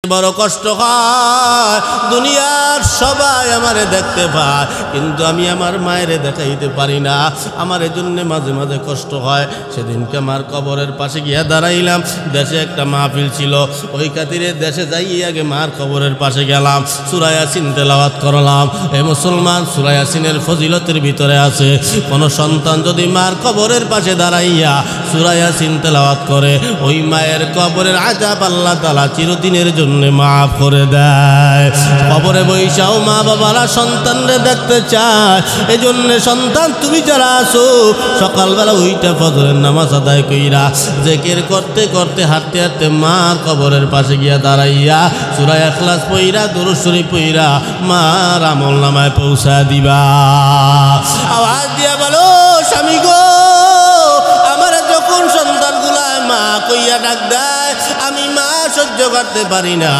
বড় কষ্ট হয়। দুনিয়ার সবাই আমারে দেখতে পায়, কিন্তু আমি আমার মায়েরে দেখাইতে পারি না। আমার এজন্য মাঝে মাঝে কষ্ট হয়। সেদিনকে আমার কবরের পাশে গিয়া দাঁড়াইলাম। দেশে একটা মাহফিল ছিল, ওই খাতিরে দেশে যাই আগে মার কবরের পাশে গেলাম, সূরা ইয়াসিন তেলাওয়াত করলাম। এ মুসলমান, সূরা ইয়াসিনের ফজিলতের ভিতরে আছে, কোন সন্তান যদি মার কবরের পাশে দাঁড়াইয়া সূরা ইয়াসিন তেলাওয়াত করে, ওই মায়ের কবরের আযাব আল্লাহ তাআলা চিরদিনের জন্য মাফ করে দেয়। কবরে বৈশাও মা বাবারা সন্তানরে দেখতে চায়। এই জন্য সন্তান তুমি যারা আছো, সকালবেলা ওইটা ফজরের নামাজ আদায় কইরা জিকির করতে করতে হাঁটতে হাঁটতে মার কবরের পাশে গিয়া দাঁড়াইয়া সূরা ইখলাস পড়া দুরূদ শরীফ পড়া মার আমলনামায় পৌঁছা দিবা। আওয়াজ দিয়া বলো, স্বামী গো, আমার যখন সন্তানগুলা মা কইয়া ডাক দেয়, আমি মা সহ্য করতে পারি না।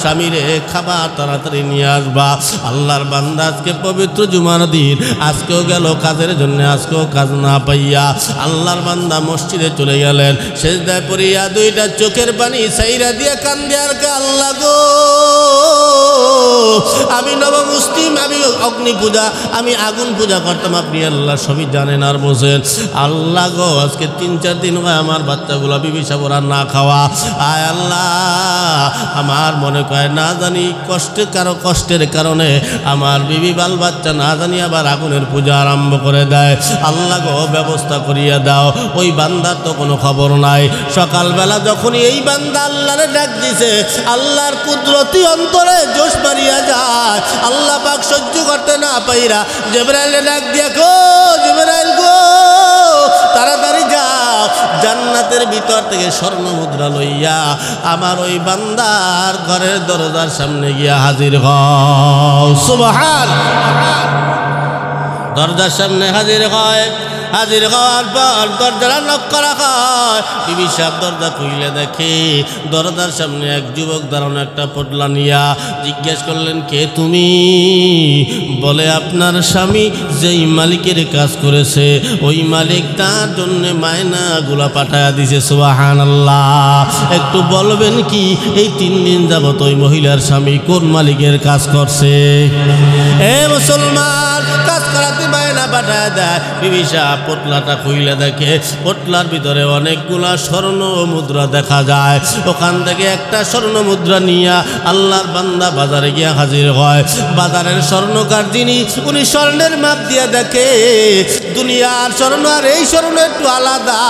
স্বামীরে খাবার তাড়াতাড়ি নিয়ে আসবা। আল্লাহর বান্দা আজকে পবিত্র জুমার দিন, আজকেও গেল কাজের জন্য, আজকেও কাজ না পাইয়া আল্লাহর বান্দা মসজিদে চলে গেলেন। সেজদায় পড়িয়া দুইটা চোখের পানি সাইরা দিয়ে কান্দে আর কে, আল্লাহ গো, আমি নব মুসলিম, আমি অগ্নি পূজা, আমি আগুন পূজা করতাম, আপনি আল্লাহ সবই জানেন আর বোঝেন। আল্লাহ গো, আজকে 3-4 দিন হয় আমার বাচ্চাগুলো বিবি সাবরা না খাওয়া। আয় আল্লাহ, আমার মনে কয় না জানি কষ্টের কারণে আমার বিবি বাল বাচ্চা না জানি আবার আগুনের পূজা আরম্ভ করে দেয়। আল্লাহ গো, ব্যবস্থা করিয়া দাও। ওই বান্দার তো কোনো খবর নাই। সকালবেলা যখনই এই বান্দা আল্লাহরে ডাক দিছে, আল্লাহর কুদরতি অন্তরে জোশ মারিয়া যায়। আল্লাহ পাক সহ্য করতে না পাইরা জিবরাইলে ডাক দিয়া, গো জিবরাইল গো, তাড়াতাড়ি যাও, জান্নাতের ভিতর থেকে স্বর্ণ মুদ্রা লইয়া আমার ওই বান্দার ঘরের দরজার সামনে গিয়া হাজির হও। সুবহানাল্লাহ। দরজার সামনে হাজির হয়। হাজির হওয়ার পর দরজাটা নক করা হয়। বিবি সাহেব দরজা খুইলে দেখে দরজার সামনে এক যুবক দাঁড়ানো, একটা পোটলা নিয়া। জিজ্ঞেস করলেন, কে তুমি? বলে, আপনার স্বামী যেই মালিকের কাজ করেছে, ওই মালিক তার জন্য মায়নাগুলা পাঠায়া দিছে। সুবহানাল্লাহ। একটু বলবেন কি, এই 3 দিন যাবত ওই মহিলার স্বামী কোন মালিকের কাজ করছে? এ মুসলমান, কাজ করাতে মায়না পাঠায় দেয়। বিবি সাহেব পোটলাটা খুইলে দেখে, পোটলার ভিতরে অনেকগুলা স্বর্ণ মুদ্রা দেখা যায়। ওখান থেকে একটা স্বর্ণ মুদ্রা নিয়া আল্লাহর বান্দা বাজারে গিয়া হাজির হয়। বাজারের স্বর্ণকার যিনি, উনি স্বর্ণের মাপ দিয়ে দেখে দুনিয়ার স্বর্ণ আর এই স্বর্ণ একটু আলাদা।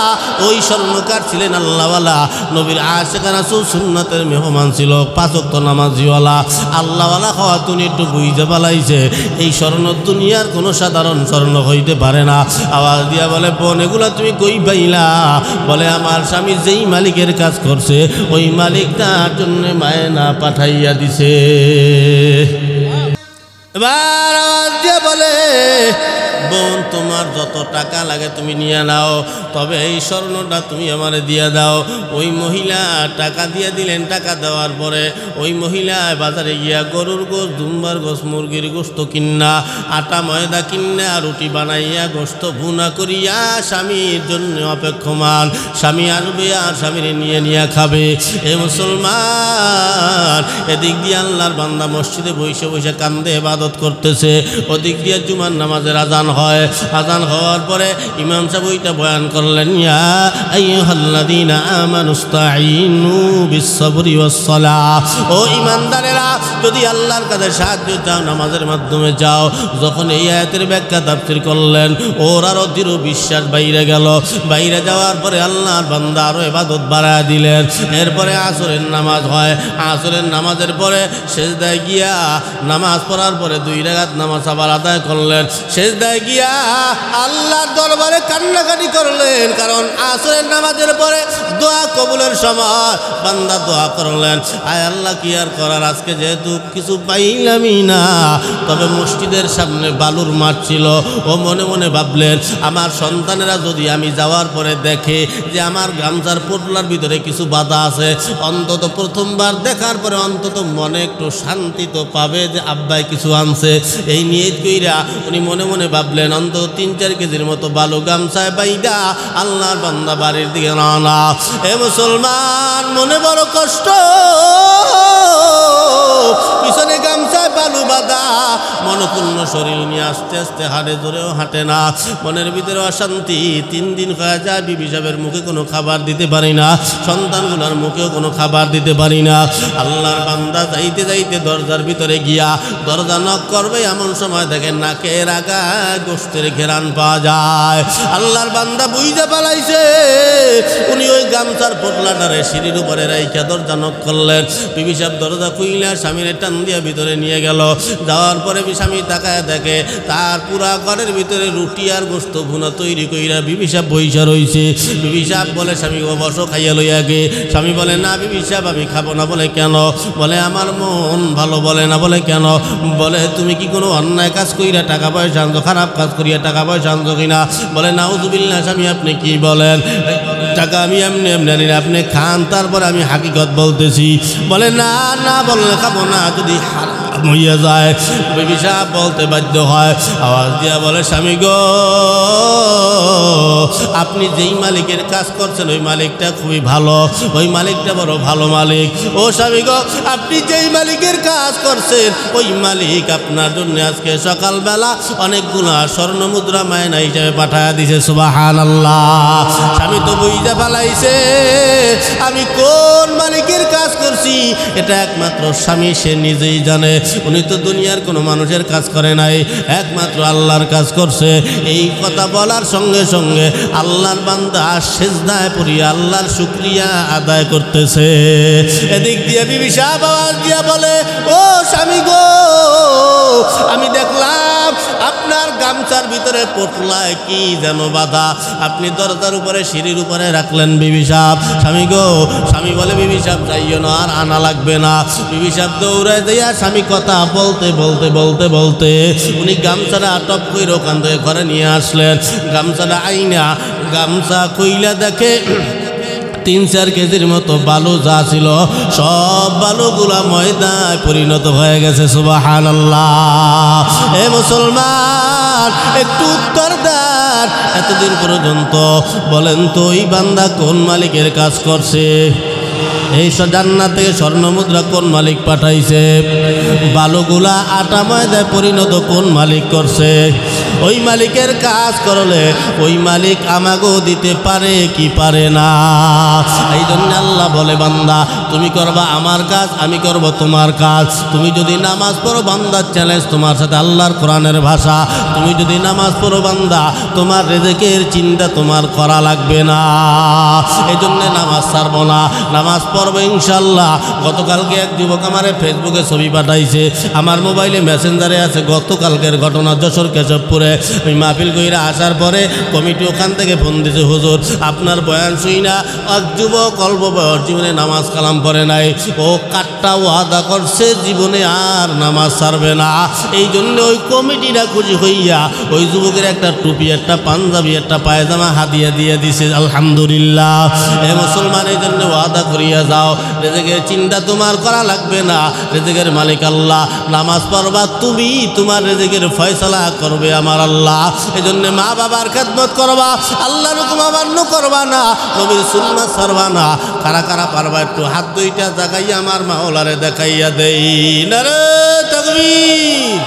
ওই স্বর্ণকার ছিলেন আল্লাহওয়ালা, নবীর আশিক রাসূল, সুন্নাতের মেহমান ছিল, 5 ওয়াক্ত নামাজিওয়ালা। আল্লাহওয়ালা হওয়া তুমি একটু বুঝতে পালাইছে, এই স্বর্ণ দুনিয়ার কোনো সাধারণ স্বর্ণ হইতে পারে না। আওয়াজ দিয়া বলে, বোন, এগুলা তুমি কই পাইলা? বলে, আমার স্বামী যেই মালিকের কাজ করছে, ওই মালিক তার জন্য মায়না পাঠাইয়া দিছে। এবার আওয়াজ দিয়া বলে, বোন, তোমার যত টাকা লাগে তুমি নিয়ে নাও, তবে এই স্বর্ণটা তুমি আমারে দিয়ে দাও। ওই মহিলা টাকা দিয়ে দিলেন। টাকা দেওয়ার পরে ওই মহিলা বাজারে গিয়া গরুর গোশত, দুম্বার গোশত, মুরগির গোশত কিন্না, আটা ময়দা কিন্না, রুটি বানাইয়া গোশত ভুনা করিয়া স্বামীর জন্য অপেক্ষমান। স্বামী আসবে আর স্বামীর নিয়ে নিয়ে খাবে। এ মুসলমান, এদিক দিয়ে আল্লাহর বান্দা মসজিদে বসে বসে কান্দে ইবাদত করতেছে, ওদিক দিয়ে জুমার নামাজের আজান হয়। আজান হওয়ার পরে ইমাম সাহেব ওইটা বয়ান করলেন, ইয়া আইয়ুহাল্লাযীনা আমানুস্তাঈনু বিস-সাবরি ওয়াস-সালাহ। ও ঈমানদারেরা, যদি আল্লাহর কাছে সাহায্য চাও, নামাজের মাধ্যমে যাও। যখন এই আয়াতের ব্যাখ্যা তাফসীর করলেন, ওর আরো দৃঢ় বিশ্বাস বাইরে গেল। বাইরে যাওয়ার পরে আল্লাহর বান্দা আরো ইবাদত বাড়ায় দিলেন। এরপরে আসরের নামাজ হয়। আসরের নামাজের পরে সিজদায় গিয়া নামাজ পড়ার পরে 2 রাকাত নামাজ আবার আদায় করলেন। সিজদায় গিয়া আল্লাহর দরবারে কান্নাকাটি করলেন, কারণ আসরের নামাজের পরে দোয়া কবুলের সময় বান্দা দোয়া করলেন, আয় আল্লাহ, কি আর করার, আজকে যেহেতু কিছু পাইলামই না। তবে মসজিদের সামনে বালুর মাঠ ছিল। ও মনে মনে ভাবলেন, আমার সন্তানেরা যদি আমি যাওয়ার পরে দেখে যে আমার গামছার পোটলার ভিতরে কিছু বাধা আছে, অন্তত প্রথমবার দেখার পরে অন্তত মনে একটু শান্তি তো পাবে যে আব্বাই কিছু আনছে। এই নিয়ত কইরা উনি মনে মনে ভাবলেন অন্তত 3-4 কেজির মতো বালু গামছায় বাইদা আল্লাহর বান্দা বাড়ির দিকে রওনা। এ মুসলমান, মনে বড় কষ্ট, পিছনে গামছায় বালু বাঁধা, মনপূর্ণ শরীর নিয়ে আস্তে আস্তে হাঁটে, জোরেও হাঁটে না, মনের ভিতরে অশান্তি। 3 দিন হয়ে যায়, বিবি সাহেবের মুখে কোনো খাবার দিতে পারি না, সন্তানগুলোর মুখেও কোনো খাবার দিতে পারি না। আল্লাহর বান্দা যাইতে যাইতে দরজার ভিতরে গিয়া দরজা নক করবে, এমন সময় দেখেন নাকের আগায় গোশতের ঘেরান পাওয়া যায়। আল্লাহর বান্দা বুঝতে পালাইছে, উনি ওই গামছার পোটলাটারে সিঁড়ির উপরে রাইখা দরজা নক করলেন। বিবি সাহেব দরজা খুইলা স্বামীর টান দিয়া ভিতরে নিয়ে গেল। যাওয়ার পরে স্বামী তাকায় দেখে তার পুরা ঘরের ভিতরে রুটি আর গোশত ভুনা তৈরি কইরা বিবি সাহেব বইসা রইছে। বিবি সাহেব বলে স্বামী ও বসো, খাইয়া লইয়া গে। স্বামী বলে না বিবি সাহেব আমি খাবো না। বলে কেন? বলে আমার মন ভালো। বলে না। বলে কেন? বলে তুমি কি কোনো অন্যায় কাজ কইরা টাকা পয়সা আনছো, খারাপ কাজ করিয়া টাকা পয়সা আনছো কিনা? বলে নাউজুবিল্লাহ স্বামী আপনি কি বলেন, টাকা আমি এমনি এমনি আনি না, আপনি খান, তারপরে আমি হাকিকত বলতেছি। বলে না না, বললে খাবো না, যদি হারাম হইয়া যায়। বিবি সাহেব বলতে বাধ্য হয়, আওয়াজ দিয়া বলে স্বামী গো, আপনি যেই মালিকের কাজ করছেন ওই মালিকটা খুবই ভালো, ওই মালিকটা বড় ভালো মালিক। ও স্বামী গো, আপনি যেই মালিকের কাজ করছেন ওই মালিক আপনার জন্য আজকে সকালবেলা অনেকগুলো স্বর্ণ মুদ্রা মায়না হিসেবে পাঠায় দিছে। সুবহানাল্লাহ। স্বামী তো বুঝতে পালাইছে আমি কোন মালিকের কাজ করছি, এটা একমাত্র স্বামী সে নিজেই জানে। উনি তো দুনিয়ার কোনো মানুষের কাজ করে নাই, একমাত্র আল্লাহর কাজ করছে। এই কথা বলার সঙ্গে সঙ্গে আল্লাহর বান্দা সেজদায় পড়িয়া আল্লাহর শুকরিয়া আদায় করতেছে। এদিক দিয়ে বিবি সাহেব আওয়াজ দিয়া বলে, ও স্বামী গো, আমি দেখলাম আপনার গামছার ভিতরে পোটলায় কি যেন বাধা, আপনি দরজার উপরে সিঁড়ির উপরে রাখলেন বিবি সাহেব। স্বামী গো, স্বামী বলে বিবি সাহেব যাইও না, আর আনা লাগবে না। বিবি সাহেব দৌড়ায় দিয়া স্বামী কথা বলতে বলতে বলতে বলতে উনি গামছাটা আটক করে ওখান থেকে ঘরে নিয়ে আসলেন। গামছাটা আইনা গামছা কইলা দেখে 3-4 কেজির মতো বালু যা ছিল সব বালুগুলা ময়দায় পরিণত হয়ে গেছে। সুবহানাল্লাহ। এ মুসলমান, একটু উত্তর দেন, এতদিন পর্যন্ত বলেন তো এই বান্দা কোন মালিকের কাজ করছে? এই জান্নাত থেকে স্বর্ণ মুদ্রা কোন মালিক পাঠাইছে? বালুগুলা আটা ময়দায় পরিণত কোন মালিক করছে? ওই মালিকের কাজ করলে ওই মালিক আমাকেও দিতে পারে কি পারে না? এই জন্য আল্লাহ বলে বান্দা তুমি করবা আমার কাজ, আমি করব তোমার কাজ। তুমি যদি নামাজ পড়ো, বান্দার চ্যালেঞ্জ তোমার সাথে আল্লাহর কোরআনের ভাষা। তুমি যদি নামাজ পড়ো বান্দা, তোমার রিজিকের চিন্তা তোমার করা লাগবে না। এই জন্য নামাজ ছাড়বো না, নামাজ পড়বো ইনশাল্লাহ। গতকালকে এক যুবক আমার ফেসবুকে ছবি পাঠাইছে, আমার মোবাইলে মেসেঞ্জারে আছে। গতকালকের ঘটনা, যশোর কেশবপুরে ওই মাহফিল কইরা আসার পরে কমিটি ওখান থেকে ফোন দিয়েছে, হুজুর আপনার বয়ান শুই না এক যুবক অল্প বয়স জীবনে নামাজ কালাম পড়ে নাই, ও কাটটা ওয়াদা করছে জীবনে আর নামাজ ছাড়বে না। এই জন্য ওই কমিটিটা খুশি হইয়া ওই যুবকের একটা টুপি, একটা পাঞ্জাবি, একটা পায়জামা হাদিয়া দিয়ে দিছে। আলহামদুলিল্লাহ। এ মুসলমান, এই জন্য ওয়াদা করিয়া যাও, রিজিকের চিন্তা তোমার করা লাগবে না, রিজিকের মালিক আল্লাহ। নামাজ পড়বা তুমি, তোমার রিজিকের ফয়সালা করবে আমার আল্লাহ। এই জন্য মা বাবার খেদমত করবা, আল্লাহর হুকুম অমান্য করবা না, নবীর সুন্নাত ছাড়বা না। কারা কারা পারবা একটু হাত দুইটা জাগাইয়া আমার মাওলারে দেখাইয়া দেই। নারে তাকবীর।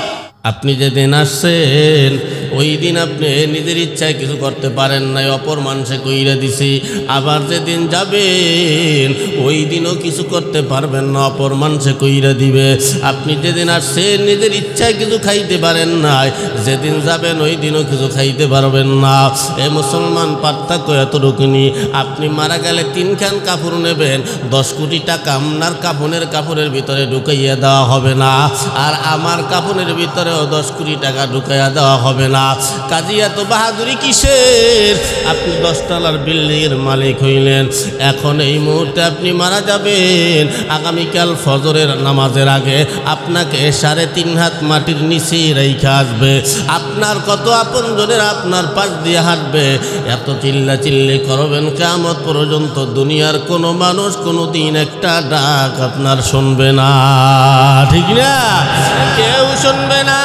আপনি যেদিন আসছেন ওই দিন আপনি নিজের ইচ্ছায় কিছু করতে পারেন নাই, অপর মানুষে কইরা দিছি। আবার যেদিন যাবেন ওই দিনও কিছু করতে পারবেন না, অপর মানুষে কইরা দিবে। আপনি যেদিন আসছেন নিজের ইচ্ছায় কিছু খাইতে পারেন নাই, যেদিন যাবেন ওই দিনও কিছু খাইতে পারবেন না। এ মুসলমান, পার্থক্য এতটুকুনি, আপনি মারা গেলে 3 খান কাপড় নেবেন, 10 কোটি টাকা আপনার কাপড়ের ভিতরে ঢুকাইয়া দেওয়া হবে না, আর আমার কাপড়ের ভিতরেও 10 কোটি টাকা ঢুকাইয়া দেওয়া হবে না। আল্লাহ কাজী এত বাহাদুরি কিসের? আপনি 10 তলার বিল্ডিংয়ের মালিক হইলেন, এখন এই মুহূর্তে আপনি মারা যাবেন, আগামীকাল ফজরের নামাজের আগে আপনাকে 3.5 হাত মাটির নিচে রেখে আসবে, আপনার কত আপনজনের আপনার পাশ দিয়ে হাঁটবে, এত চিল্লাচিল্লি করবেন কিয়ামত পর্যন্ত দুনিয়ার কোনো মানুষ কোনো দিন একটা ডাক আপনার শুনবে না, ঠিক না? কেউ শুনবে না।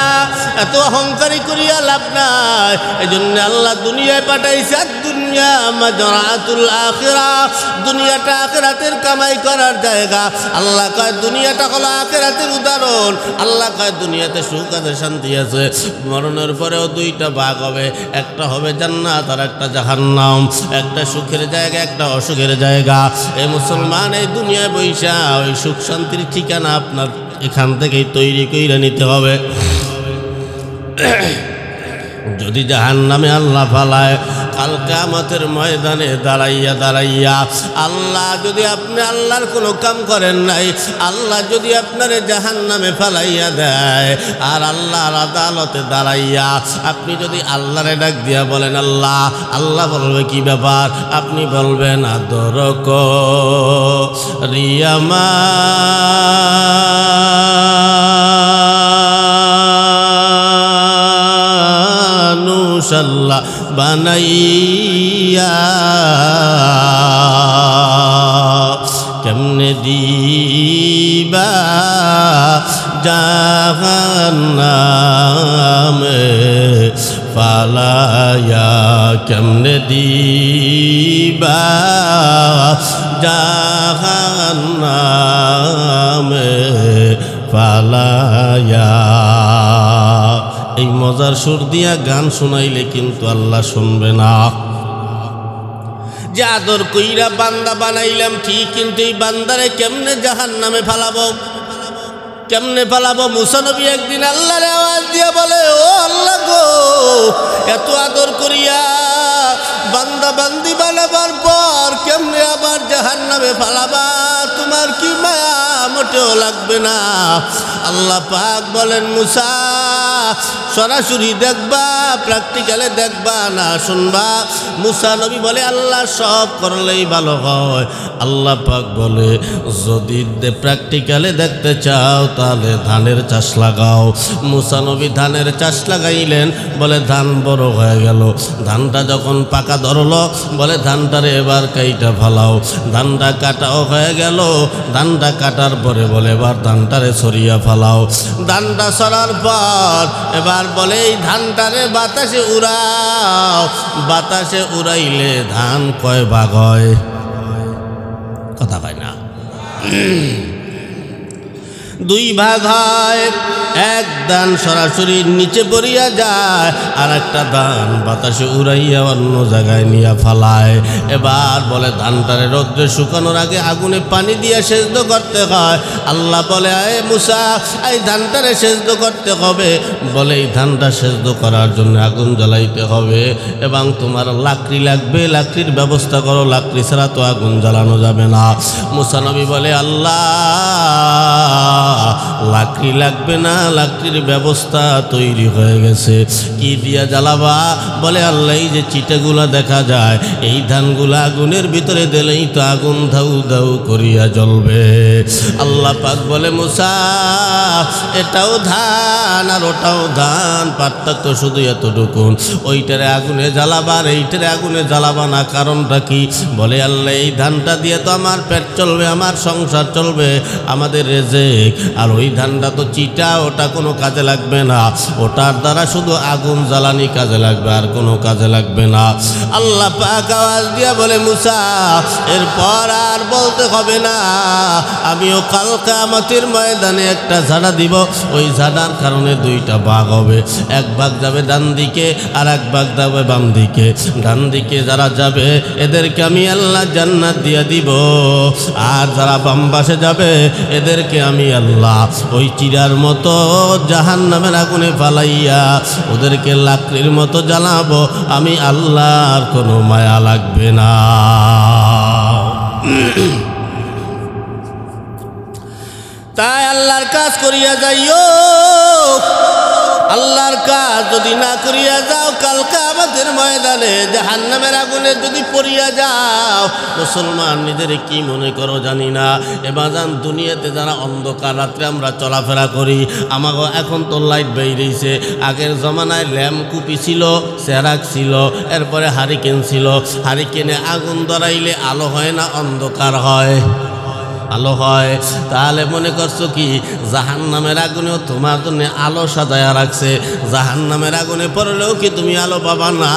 এত অহংকারী করিয়া লাভ নাই। এই জন্য আল্লাহ দুনিয়ায় পাঠাইছে, দুনিয়া মাজরাতুল আখিরাহ, দুনিয়াটা আখিরাতের কামাই করার জায়গা। আল্লাহ কয় দুনিয়াটা হলো আখিরাতের উদাহরণ। আল্লাহ কয় দুনিয়াতে সুখ আছে, শান্তি আছে, মরণের পরেও 2টা ভাগ হবে, একটা হবে জান্নাত আর একটা জাহান্নাম, একটা সুখের জায়গা একটা অসুখের জায়গা। এই মুসলমান এই দুনিয়ায় বৈশা ওই সুখ শান্তির ঠিকানা আপনার এখান থেকেই তৈরি করে নিতে হবে। যদি জাহান্নামে আল্লাহ ফালায়, কাল কিয়ামতের ময়দানে দাঁড়াইয়া আল্লাহ যদি আপনি আল্লাহর কোনো কাম করেন নাই, আল্লাহ যদি আপনারে জাহান্নামে ফালাইয়া দেয়, আর আল্লাহর আদালতে দাঁড়াইয়া আপনি যদি আল্লাহরে ডাক দিয়া বলেন আল্লাহ, আল্লাহ বলবে কি ব্যাপার? আপনি বলবেন আদর রিয়ামা আল্লাহ বানাইয়া কেমনে দিবা জাহান্নামে ফালাইয়া, কেমনে দিবা জাহান্নামে ফালাইয়া। এই মজার সুর দিয়া গান শোনাইলে কিন্তু আল্লাহ শুনবে না। যে আদর কইরা বান্দা বানাইলাম ঠিক, কিন্তু এই বান্দারে কেমনে জাহান্নামে ফালাবো, কেমনে ফালাবো? মুসা নবী একদিন আল্লাহর আওয়াজ দিয়া বলে, ও আল্লাহ গো, এত আদর করিয়া বান্দা বান্দি বানাবার পর কেমনে আবার জাহান্নামে ফালাবা? তোমার কি মায়া মোটেও লাগবে না? আল্লাহ পাক বলেন, মুসা সরাসরি দেখবা, প্র্যাকটিক্যালে দেখবা না শুনবা? মুসা নবী বলে, আল্লাহ সব করলেই ভালো হয়। আল্লাহ পাক বলে, যদি প্র্যাকটিক্যালে দেখতে চাও তাহলে ধানের চাষ লাগাও। মুসা নবী ধানের চাষ লাগাইলেন, বলে ধান বড় হয়ে গেল, ধানটা যখন পাকা ধরলো, বলে ধানটারে এবার কাইটা ফালাও। ধানটা কাটাও হয়ে গেল, ধানটা কাটার পরে বলে এবার ধানটারে সরিয়া ফালাও। ধানটা সরার পর এবার বলে এই ধানটারে বাতাসে উড়াও। বাতাসে উড়াইলে ধান কয় ভাগ হয়? কথা কয় না। 2 ভাগ হয়। এক ধান সরাসরি নিচে পড়িয়া যায়, আর একটা ধান বাতাসে উড়াইয়া অন্য জায়গায় নিয়ে ফালায়। এবার বলে ধানটারে রৌদ্রে শুকানোর আগে আগুনে পানি দিয়ে সেদ্ধ করতে হয়। আল্লাহ বলে, আয় মুসা, এই ধানটারে সেদ্ধ করতে হবে। বলে এই ধানটা সেদ্ধ করার জন্য আগুন জ্বালাইতে হবে, এবং তোমার লাকড়ি লাগবে, লাকড়ির ব্যবস্থা করো, লাকড়ি ছাড়া তো আগুন জ্বালানো যাবে না। মুসা নবী বলে, আল্লাহ লাকড়ি লাগবে না, লাকড়ির ব্যবস্থা তৈরি হয়ে গেছে। কি দিয়া জ্বালাবা? বলে আল্লাহ এই যে চিটাগুলা দেখা যায়, এই ধানগুলা আগুনের ভিতরে দিলেই তো আগুন ধাউ ধাউ করিয়া জ্বলবে। আল্লাহ পাক বলে, মুসা এটাও ধান আর ওটাও ধান, পার্থক্য শুধু এতটুকু, ওইটারে আগুনে জ্বালাবা আর এইটারে আগুনে জ্বালাবা না। কারণটা কি? বলে আল্লাহ এই ধানটা দিয়ে তো আমার পেট চলবে, আমার সংসার চলবে, আমাদের রেজেক। আর ওই ধানটা তো চিটা, ওটা কোনো কাজে লাগবে না, ওটার দ্বারা শুধু আগুন জ্বালানি কাজে লাগবে, আর কোনো কাজে লাগবে না। আল্লাহ পাক আওয়াজ দিয়া বলে, মুসা এরপর আর বলতে হবে না, আমিও কাল কিয়ামতের ময়দানে একটা ঝাড়া দিব, ওই ঝাড়ার কারণে 2টা ভাগ হবে। এক ভাগ যাবে ডান দিকে, আর এক ভাগ যাবে বাম দিকে। ডান দিকে যারা যাবে এদেরকে আমি আল্লাহ জান্নাত দিয়ে দিব, আর যারা বাম পাশে যাবে এদেরকে আমি আল্লাহ ওই চিরার মতো জাহান্নামের আগুনে ফালাইয়া ওদেরকে লাকড়ির মতো জ্বালাবো। আমি আল্লাহর কোনো মায়া লাগবে না। তাই আল্লাহর কাজ করিয়া যাইও, আল্লাহর কাজ যদি না করিয়া যাও, কালকে আমাদের ময়দানে জাহান্নামের আগুনে যদি পড়িয়া যাও, মুসলমান নিজের কি মনে করো জানি না। এবাজান দুনিয়াতে যারা অন্ধকার রাত্রে আমরা চলাফেরা করি, আমাকে এখন তো লাইট বেরিয়েছে, আগের জমানায় ল্যাম্প কুপি ছিল, সেরাক ছিল, এরপরে হারিকেন ছিল। হারিকেনে আগুন ধরাইলে আলো হয় না, অন্ধকার হয়? আলো হয়। তাহলে মনে করছো কি জাহান্নামের আগুনেও তোমার জন্য আলো সাজায়া রাখছে? জাহান্নামের আগুনে পড়লেও কি তুমি আলো পাবা না?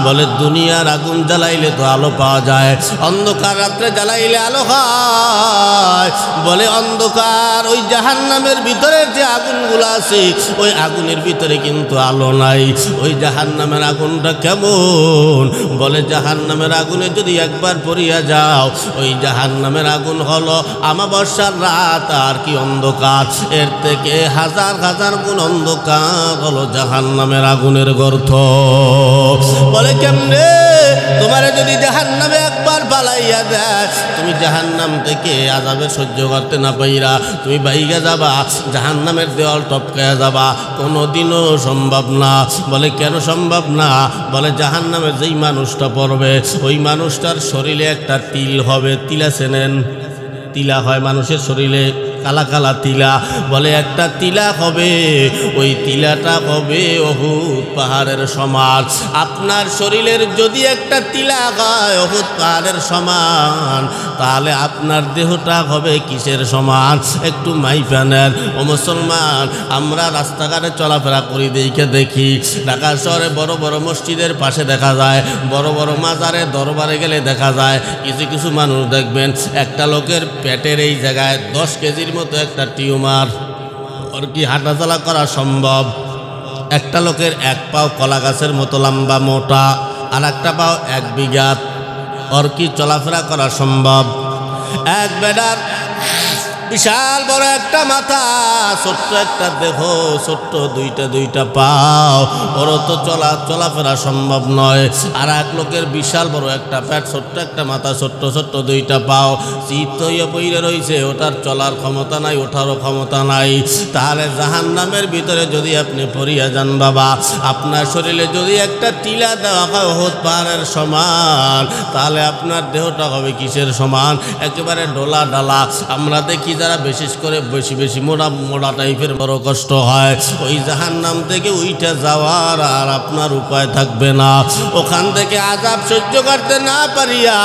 বলে দুনিয়ার আগুন জ্বালাইলে তো আলো পাওয়া যায়, অন্ধকার রাত্রে জ্বালাইলে আলো হয়। বলে অন্ধকার ওই জাহান্নামের ভিতরে যে আগুনগুলো আছে, ওই আগুনের ভিতরে কিন্তু আলো নাই। ওই জাহান্নামের আগুনটা কেমন? বলে জাহান্নামের আগুনে যদি একবার পড়িয়া যাও, ওই জাহান্নামের আগুন হলো আমাবস্যার রাত, আর কি অন্ধকার, এর থেকে হাজার হাজার গুণ অন্ধকার হলো জাহান্নামের আগুনের গর্ত। বলে কেমনে? তোমারে যদি জাহান্নামে একবার পালাইয়া দেয়, তুমি জাহান্নাম থেকে আযাবে সহ্য করতে না পাইরা তুমি বাইগা যাবা, জাহান্নামের দেওয়াল টপকায়া যাবা, কোনোদিনও সম্ভব না। বলে কেন সম্ভব না? বলে জাহান্নামে যেই মানুষটা পড়বে, ওই মানুষটার শরীরে একটা তিল হবে। তিলা চেনেন? তিলা হয় মানুষের শরীরে, কালা কালা তিলা। বলে একটা তিলা হবে, ওই তিলাটা হবে উহুদ পাহাড়ের সমান। আপনার শরীরের যদি একটা তিলা হয় উহুদ পাহাড়ের সমান, তাহলে আপনার দেহটা হবে কিসের সমান? একটু মাইপা নেন। ও মুসলমান, আমরা রাস্তাঘাটে চলাফেরা করি, দেখি ঢাকা শহরে বড় বড় মসজিদের পাশে দেখা যায়, বড় বড় মাজারে দরবারে গেলে দেখা যায় কিছু কিছু মানুষ দেখবেন একটা লোকের পেটের এই জায়গায় 10 কেজির মতো একটা টিউমার। ওর কি হাঁটাচলা করা সম্ভব? একটা লোকের এক পাও কলা গাছের মতো লম্বা মোটা, আর একটা পাও 1 বিঘা। ওর কি চলাফেরা করা সম্ভব? এক বেডার বিশাল বড় একটা মাথা, ছোট্ট একটা দেহ, ছোট্ট দুইটা পাও, ওর তো চলাফেরা সম্ভব নয়। আর এক লোকের বিশাল বড় একটা পেট, ছোট্ট একটা মাথা, ছোট্ট 2টা পাও, চিত্ত হইয়া পইরে রয়েছে, ওটার চলার ক্ষমতা নাই, ওঠারও ক্ষমতা নাই। তাহলে জাহান্নামের ভিতরে যদি আপনি পড়িয়া যান বাবা, আপনার শরীরে যদি একটা টিলা দেওয়া হয় উহুদ পাহাড়ের সমান, তাহলে আপনার দেহটা হবে কিসের সমান? একেবারে ডোলা ডালা। আমরা দেখি যারা বিশেষ করে বেশি মোড়া টাইপের বড় কষ্ট হয়, ওই জাহান্নাম থেকে উইঠা যাওয়ার আর আপনার উপায় থাকবে না। ওখান থেকে আযাব সহ্য করতে না পারিয়া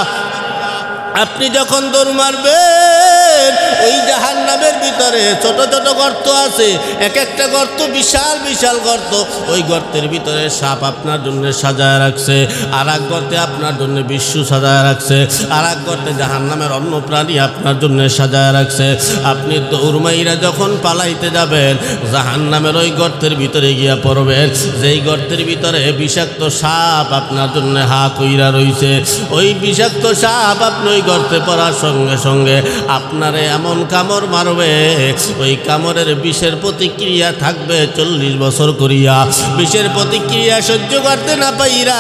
আপনি যখন দৌড় মারবেন, ওই জাহান্নামের ভিতরে ছোট ছোট গর্ত আছে, এক একটা গর্ত বিশাল বিশাল গর্ত। ওই গর্তের ভিতরে সাপ আপনার জন্য সাজায় রাখছে, আর এক গর্তে আপনার জন্য বিষ্ণু সাজায় রাখছে, আর এক গর্তে জাহান্নামের অন্য প্রাণী আপনার জন্য সাজায় রাখছে। আপনি দৌড় মাইরা যখন পালাইতে যাবেন, জাহান্নামের ওই গর্তের ভিতরে গিয়া পড়বেন, যেই গর্তের ভিতরে বিষাক্ত সাপ আপনার জন্য হা কইরা রইছে। ওই বিষাক্ত সাপ আপনি ওই গর্তে পড়ার সঙ্গে সঙ্গে আপনারে এমন কামড় মারবে, ওই কামড়ের বিষের প্রতিক্রিয়া থাকবে 40 বছর করিয়া। বিষের প্রতিক্রিয়া সহ্য করতে না পাইরা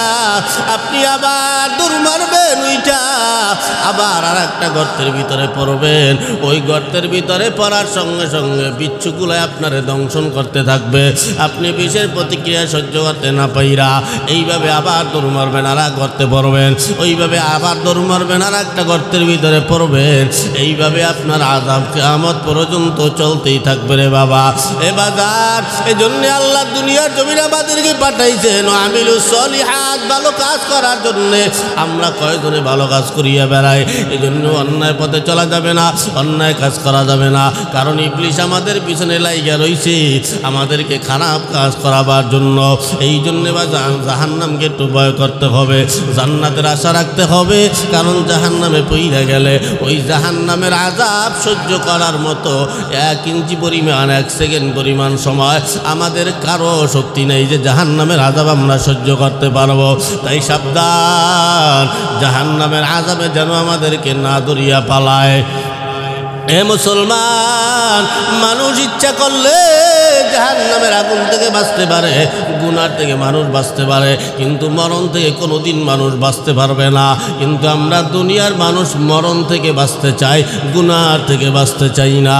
আপনি আবার দৌড় মারবেন, ওইটা আবার আর একটা গর্তের ভিতরে পড়বেন। ওই গর্তের ভিতরে পড়ার সঙ্গে সঙ্গে বিচ্ছুগুলায় আপনারে দংশন করতে থাকবে। আপনি বিষের প্রতিক্রিয়া সহ্য করতে না পাইরা এইভাবে আবার দৌড় মারবেন, আর এক গর্তে পড়বেন, ওইভাবে আবার দৌড় মারবেন, আর একটা গর্তের ভিতরে পড়বেন। এইভাবে আপনার আযাব কিয়ামত পর্যন্ত চলতেই থাকবে রে বাবা। এ বাজার, এজন্য আল্লাহ দুনিয়ার জমিনে আমাদেরকে পাঠাইছেন আমিলুস সলিহাত, ভালো কাজ করার জন্য। আমরা কয়জনে ভালো কাজ করিয়া বেড়াই? এই জন্য অন্যায় পথে চলা যাবে না, অন্যায় কাজ করা যাবে না, কারণ ইবলিস আমাদের পিছনে লাইগা রইছে আমাদেরকে খারাপ কাজ করাবার জন্য। এই জন্য জাহান্নামকে একটু ভয় করতে হবে, জান্নাতের আশা রাখতে হবে, কারণ জাহান্নামে পইরা গেলে ওই জাহান্নামের আযাব সহ্য করার মতো 1 ইঞ্চি পরিমাণ, 1 সেকেন্ড পরিমাণ সময় আমাদের কারো শক্তি নেই যে জাহান্নামের আযাব আমরা সহ্য করতে পারবো। তাই সাবধান, জাহান্নামের আযাবে যেন আমাদেরকে না দরিয়া পালায়। এ মুসলমান, মানুষ ইচ্ছা করলে জাহান্নামের আগুন থেকে বাঁচতে পারে, গুনার থেকে মানুষ বাঁচতে পারে, কিন্তু মরণ থেকে কোনোদিন মানুষ বাঁচতে পারবে না। কিন্তু আমরা দুনিয়ার মানুষ মরণ থেকে বাঁচতে চাই, গুনার থেকে বাঁচতে চাই না।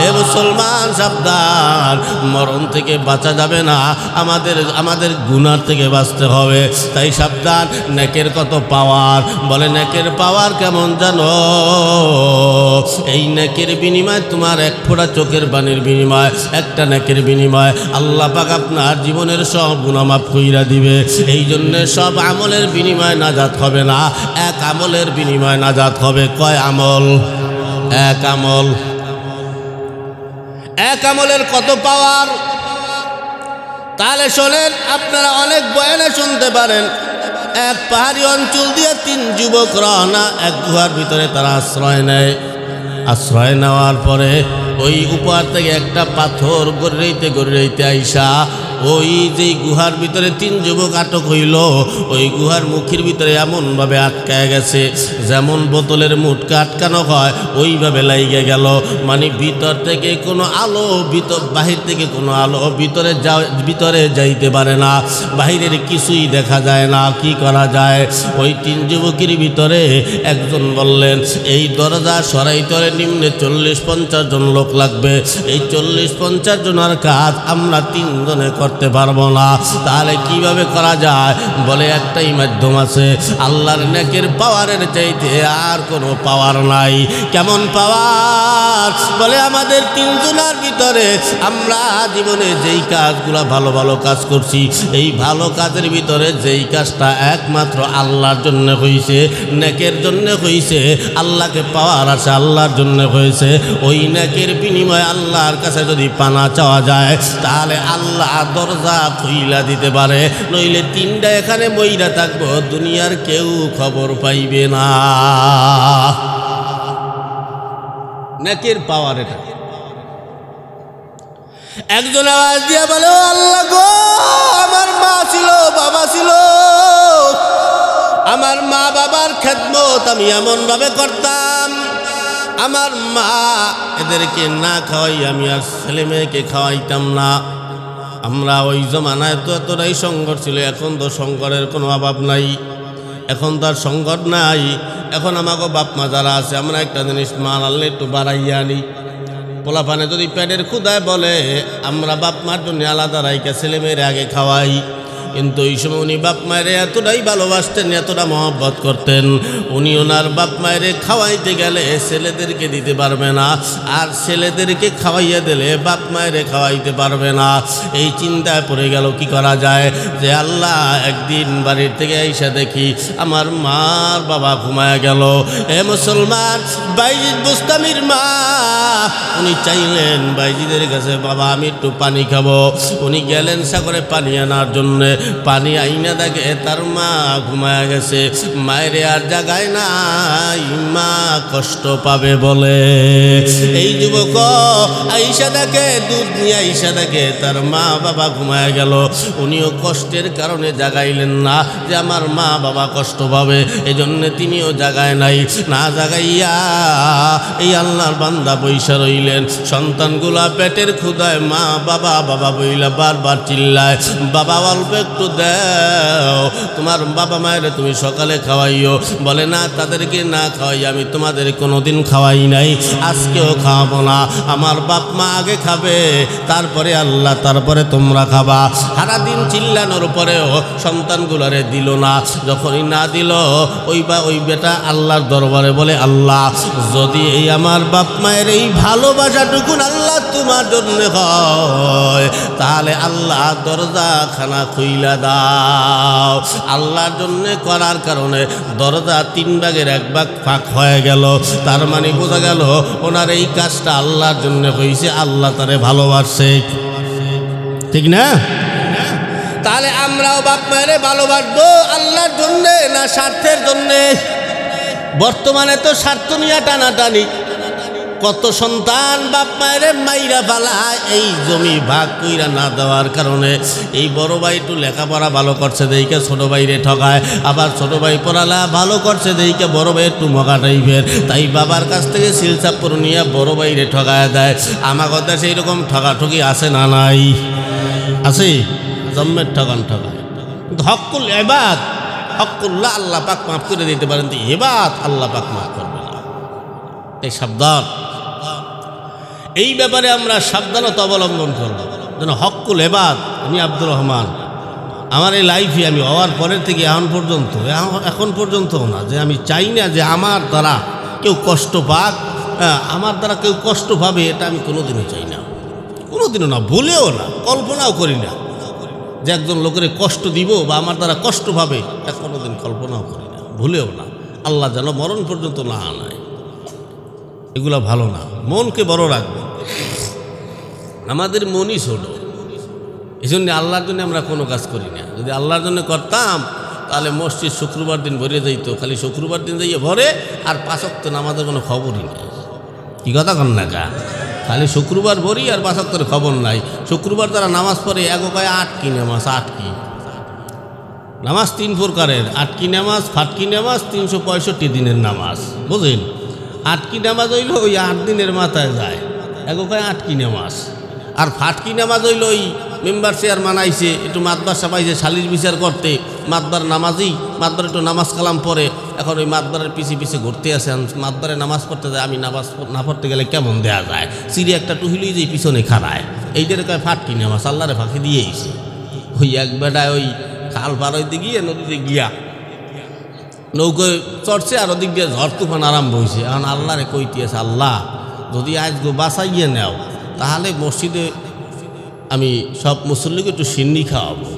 এ মুসলমান সাবধান, মরণ থেকে বাঁচা যাবে না, আমাদের গুনার থেকে বাঁচতে হবে। তাই সাবধান। নেকের কত পাওয়ার, বলে নেকের পাওয়ার কেমন জানো? এই নেকের বিনিময় তোমার এক ফোঁটা চোখের পানির বিনিময়, একটা নেকের বিনিময় আল্লাহ পাক আপনার জীবনের সব গুনাহ মাফ কইরা দিবে। এই জন্য সব আমলের বিনিময় নাজাত হবে না, এক আমলের বিনিময় নাজাত হবে। কয় আমল? এক আমল। এক আমলের কত পাওয়ার? তাহলে শোনেন, আপনারা অনেক বয়ানে শুনতে পারেন, এক পাহাড়ি অঞ্চল দিয়ে 3 যুবক রওনা, এক গুহার ভিতরে তারা আশ্রয় নেয়। আশ্রয় নেওয়ার পরে ওই উপর থেকে একটা পাথর গড়াইতে আইসা ওই যে গুহার ভিতরে 3 যুবক আটক হইল, ওই গুহার মুখের ভিতরে এমনভাবে আটকায় গেছে, যেমন বোতলের মুটকা আটকানো হয় ওইভাবে লাইগে গেল। মানে ভিতর থেকে কোনো আলো, বাহির থেকে কোনো আলো ভিতরে যাইতে পারে না, বাহিরের কিছুই দেখা যায় না। কি করা যায়? ওই 3 যুবকের ভিতরে একজন বললেন, এই দরজা সরাইতে হলে নিম্নে 40-50 জন লোক লাগবে। এই 40-50 জনের কাজ আমরা 3 জনে করতে পারবো না। তাহলে কিভাবে করা যায়? বলে একটাই মাধ্যম আছে, আল্লাহর নেকের পাওয়ারের চাইতে আর কোনো পাওয়ার নাই। কেমন পাওয়ার? বলে আমাদের 3 জনের ভিতরে আমরা জীবনে যেই কাজগুলো ভালো ভালো কাজ করছি, এই ভালো কাজের ভিতরে যেই কাজটা একমাত্র আল্লাহর জন্য হয়েছে, নেকের জন্য হয়েছে, আল্লাহকে পাওয়ার আছে আল্লাহর জন্য হয়েছে, ওই নেকের বিনিময়ে আল্লাহর কাছে যদি পানা চাওয়া যায়, তাহলে আল্লাহ দরজা খুইলা দিতে পারে। নইলে 3টা এখানে মইরা থাকবো, দুনিয়ার কেউ খবর পাইবে না। নেকের পাওয়ার এটা। একজন আওয়াজ দিয়া বলে, ও আল্লাহ গো, আমার মা ছিল, বাবা ছিল, আমার মা বাবার খেদমত আমি এমন ভাবে করতাম, আমার মা এদেরকে না খাওয়াই আমি আর ছেলে মেয়েকে খাওয়াইতাম না। আমরা ওই জমানায় তো এতটাই সংকট ছিল, এখন তো সংকটের কোনো অভাব নাই, এখন তো আর সংকট নাই। এখন আমাকে বাপ মা যারা আছে, আমরা একটা জিনিস মাল আনলে একটু বাড়াইয়া আনি। পোলাপানে যদি পেটের ক্ষুধায় বলে, আমরা বাপ মার জন্য আলাদা রাইকা ছেলে মেয়ের আগে খাওয়াই। কিন্তু ওই সময় উনি বাপ মায়ের এতটাই ভালোবাসতেন, এতটা মহব্বত করতেন, উনি ওনার বাপ মায়ের খাওয়াইতে গেলে ছেলেদেরকে দিতে পারবে না, আর ছেলেদেরকে খাওয়াইয়া দিলে বাপ মায়ের খাওয়াইতে পারবে না। এই চিন্তায় পড়ে গেল, কি করা যায়? যে আল্লাহ, একদিন বাড়ির থেকে আইসা দেখি আমার মার বাবা ঘুমায়া গেল। এ মুসলমান, বাইজিদ বুস্তামির মা, উনি চাইলেন বাইজিদের কাছে, বাবা আমি একটু পানি খাবো। উনি গেলেন সাগরে পানি আনার জন্যে, পানি আইনা দেখে তার মা ঘুমায়া গেছে। মায়ের আর জাগায় নাই, মা কষ্ট পাবে বলে। এই যুবক আইসা দেখে, দুধ নিয়ে আইসা দেখে তার মা বাবা ঘুমায়া গেল। উনিও কষ্টের কারণে জাগাইলেন না, যে আমার মা বাবা কষ্ট পাবে, এজন্য তিনিও জাগায় নাই। না জাগাইয়া এই আল্লাহর বান্দা বৈশা রইলেন। সন্তানগুলা পেটের ক্ষুধায় মা বাবা বাবা বইলা বারবার চিল্লায়, বাবা অল্প একটু দাও, তোমার বাবা মায়ের তুমি সকালে খাওয়াইও। বলে না, তাদেরকে না খাওয়াই আমি তোমাদের কোনোদিন খাওয়াই নাই, আজকেও খাওয়াবো না। আমার বাপ মা আগে খাবে, তারপরে আল্লাহ, তারপরে তোমরা খাবা। সারাদিন চিল্লানোর পরেও সন্তানগুলারে দিল না। যখনই না দিল, ওই বেটা আল্লাহর দরবারে বলে, আল্লাহ যদি এই আমার বাপ মায়ের এই ভালোবাসাটুকুন আল্লাহ তোমার জন্য হয়, তাহলে আল্লাহ দরজা খানা খুইলা দাও। আল্লাহর জন্য করার কারণে দরজা 3 ভাগের 1 ভাগ ফাঁক হয়ে গেল। তার মানে বোঝা গেল ওনার এই কাজটা আল্লাহর জন্য হয়েছে, আল্লাহ তারে ভালোবাসে। ঠিক না? তাহলে আমরাও বাপ মায়েরে ভালোবাসবো আল্লাহর জন্যে না স্বার্থের জন্যে? বর্তমানে তো স্বার্থ নিয়ে টানাটানি। কত সন্তান বাপ মায়ের মাইরা ফালায় এই জমি ভাগ কইরা না দেওয়ার কারণে। এই বড় ভাই একটু লেখাপড়া ভালো করছে দেখে ছোটো ভাইরে ঠকায়, আবার ছোটো ভাই পড়ালা ভালো করছে দেখে বড় ভাই একটু মগা টাইপের, তাই বাবার কাছ থেকে শিলচাপ্পর নিয়ে বড় ভাইরে ঠকায় দেয়। আমার কথা সেই রকম ঠকাঠকি আছে না নাই? আছে? জম্মের ঠগান ঠগায়, কিন্তু হকুল ইবাদ, হকুল্লাহ আল্লাহ পাক মাফ করে দিতে পারেন, তো ইবাদ আল্লাহ পাক মাফ করবে না। এই সাবধান, এই ব্যাপারে আমরা সাবধানতা অবলম্বন করব যেন হকুল ইবাদ। আমি আব্দুর রহমান, আমার এই লাইফে আমি হওয়ার পরের থেকে এখন পর্যন্ত না যে আমি চাই না যে আমার দ্বারা কেউ কষ্ট পাক, আমার দ্বারা কেউ কষ্ট পাবে, এটা আমি কোনোদিনও চাই না, কোনোদিনও না, ভুলেও না, কল্পনাও করি না যে একজন লোকের কষ্ট দিব বা আমার দ্বারা কষ্ট পাবে, এটা কোনোদিন কল্পনাও করি না, ভুলেও না। আল্লাহ যেন মরণ পর্যন্ত না আনায়, এগুলো ভালো না। মনকে বড় রাখবে, আমাদের মনই ছোট, এই জন্য আল্লাহর জন্য আমরা কোনো কাজ করি না। যদি আল্লাহর জন্য করতাম তাহলে মসজিদ শুক্রবার দিন ভরে যাইত, খালি শুক্রবার দিন যাইয়ে ভরে, আর 5 ওয়াক্ত নামাজের কোনো খবরই নেই। কী কথা কন না কা, খালি শুক্রবার ভরি আর 5 ওয়াক্তের খবর নাই। শুক্রবার তারা নামাজ পড়ে এগোকায় 8 কি নামাজ, 8 কি নামাজ 3 প্রকারের, 8 কি নামাজ, ফাটকি নামাজ, 365 দিনের নামাজ, বুঝলেন? 8 কি নামাজ হইল ওই 8 দিনের মাথায় যায়, এগোকায় 8 কি নামাজ। আর ফাটকি নামাজ হইল ওই মেম্বার চেয়ার মানাইছে, একটু মাতবার সাপাইছে সালিশ বিচার করতে, মাতবার নামাজই, মাতবার একটু নামাজ কালাম পরে, এখন ওই মাতবারের পিছিয়ে ঘুরতে আসে, মাতবারে নামাজ পড়তে যায়, আমি নামাজ না পড়তে গেলে কেমন দেয়া যায়, সিঁড়ি একটা টুহিলই যে পিছনে খাড়ায়, এইটার কয় ফাটকি নামাজ, আল্লাহরে ফাঁকি দিয়েছে। ওই এক বেটায় ওই খাল পার হইতে গিয়ে নদীতে গিয়া নৌকোয় চড়ছে, আর ওদিক দিয়ে ঝড় তুফান আরম্ভ হয়েছে। এখন আল্লাহরে কইতে আছে, আল্লাহ যদি আজ গো বাঁচাইয়ে নেও তাহলে মসজিদে আমি সব মুসল্লিকে একটু সিন্নি খাওয়াবো।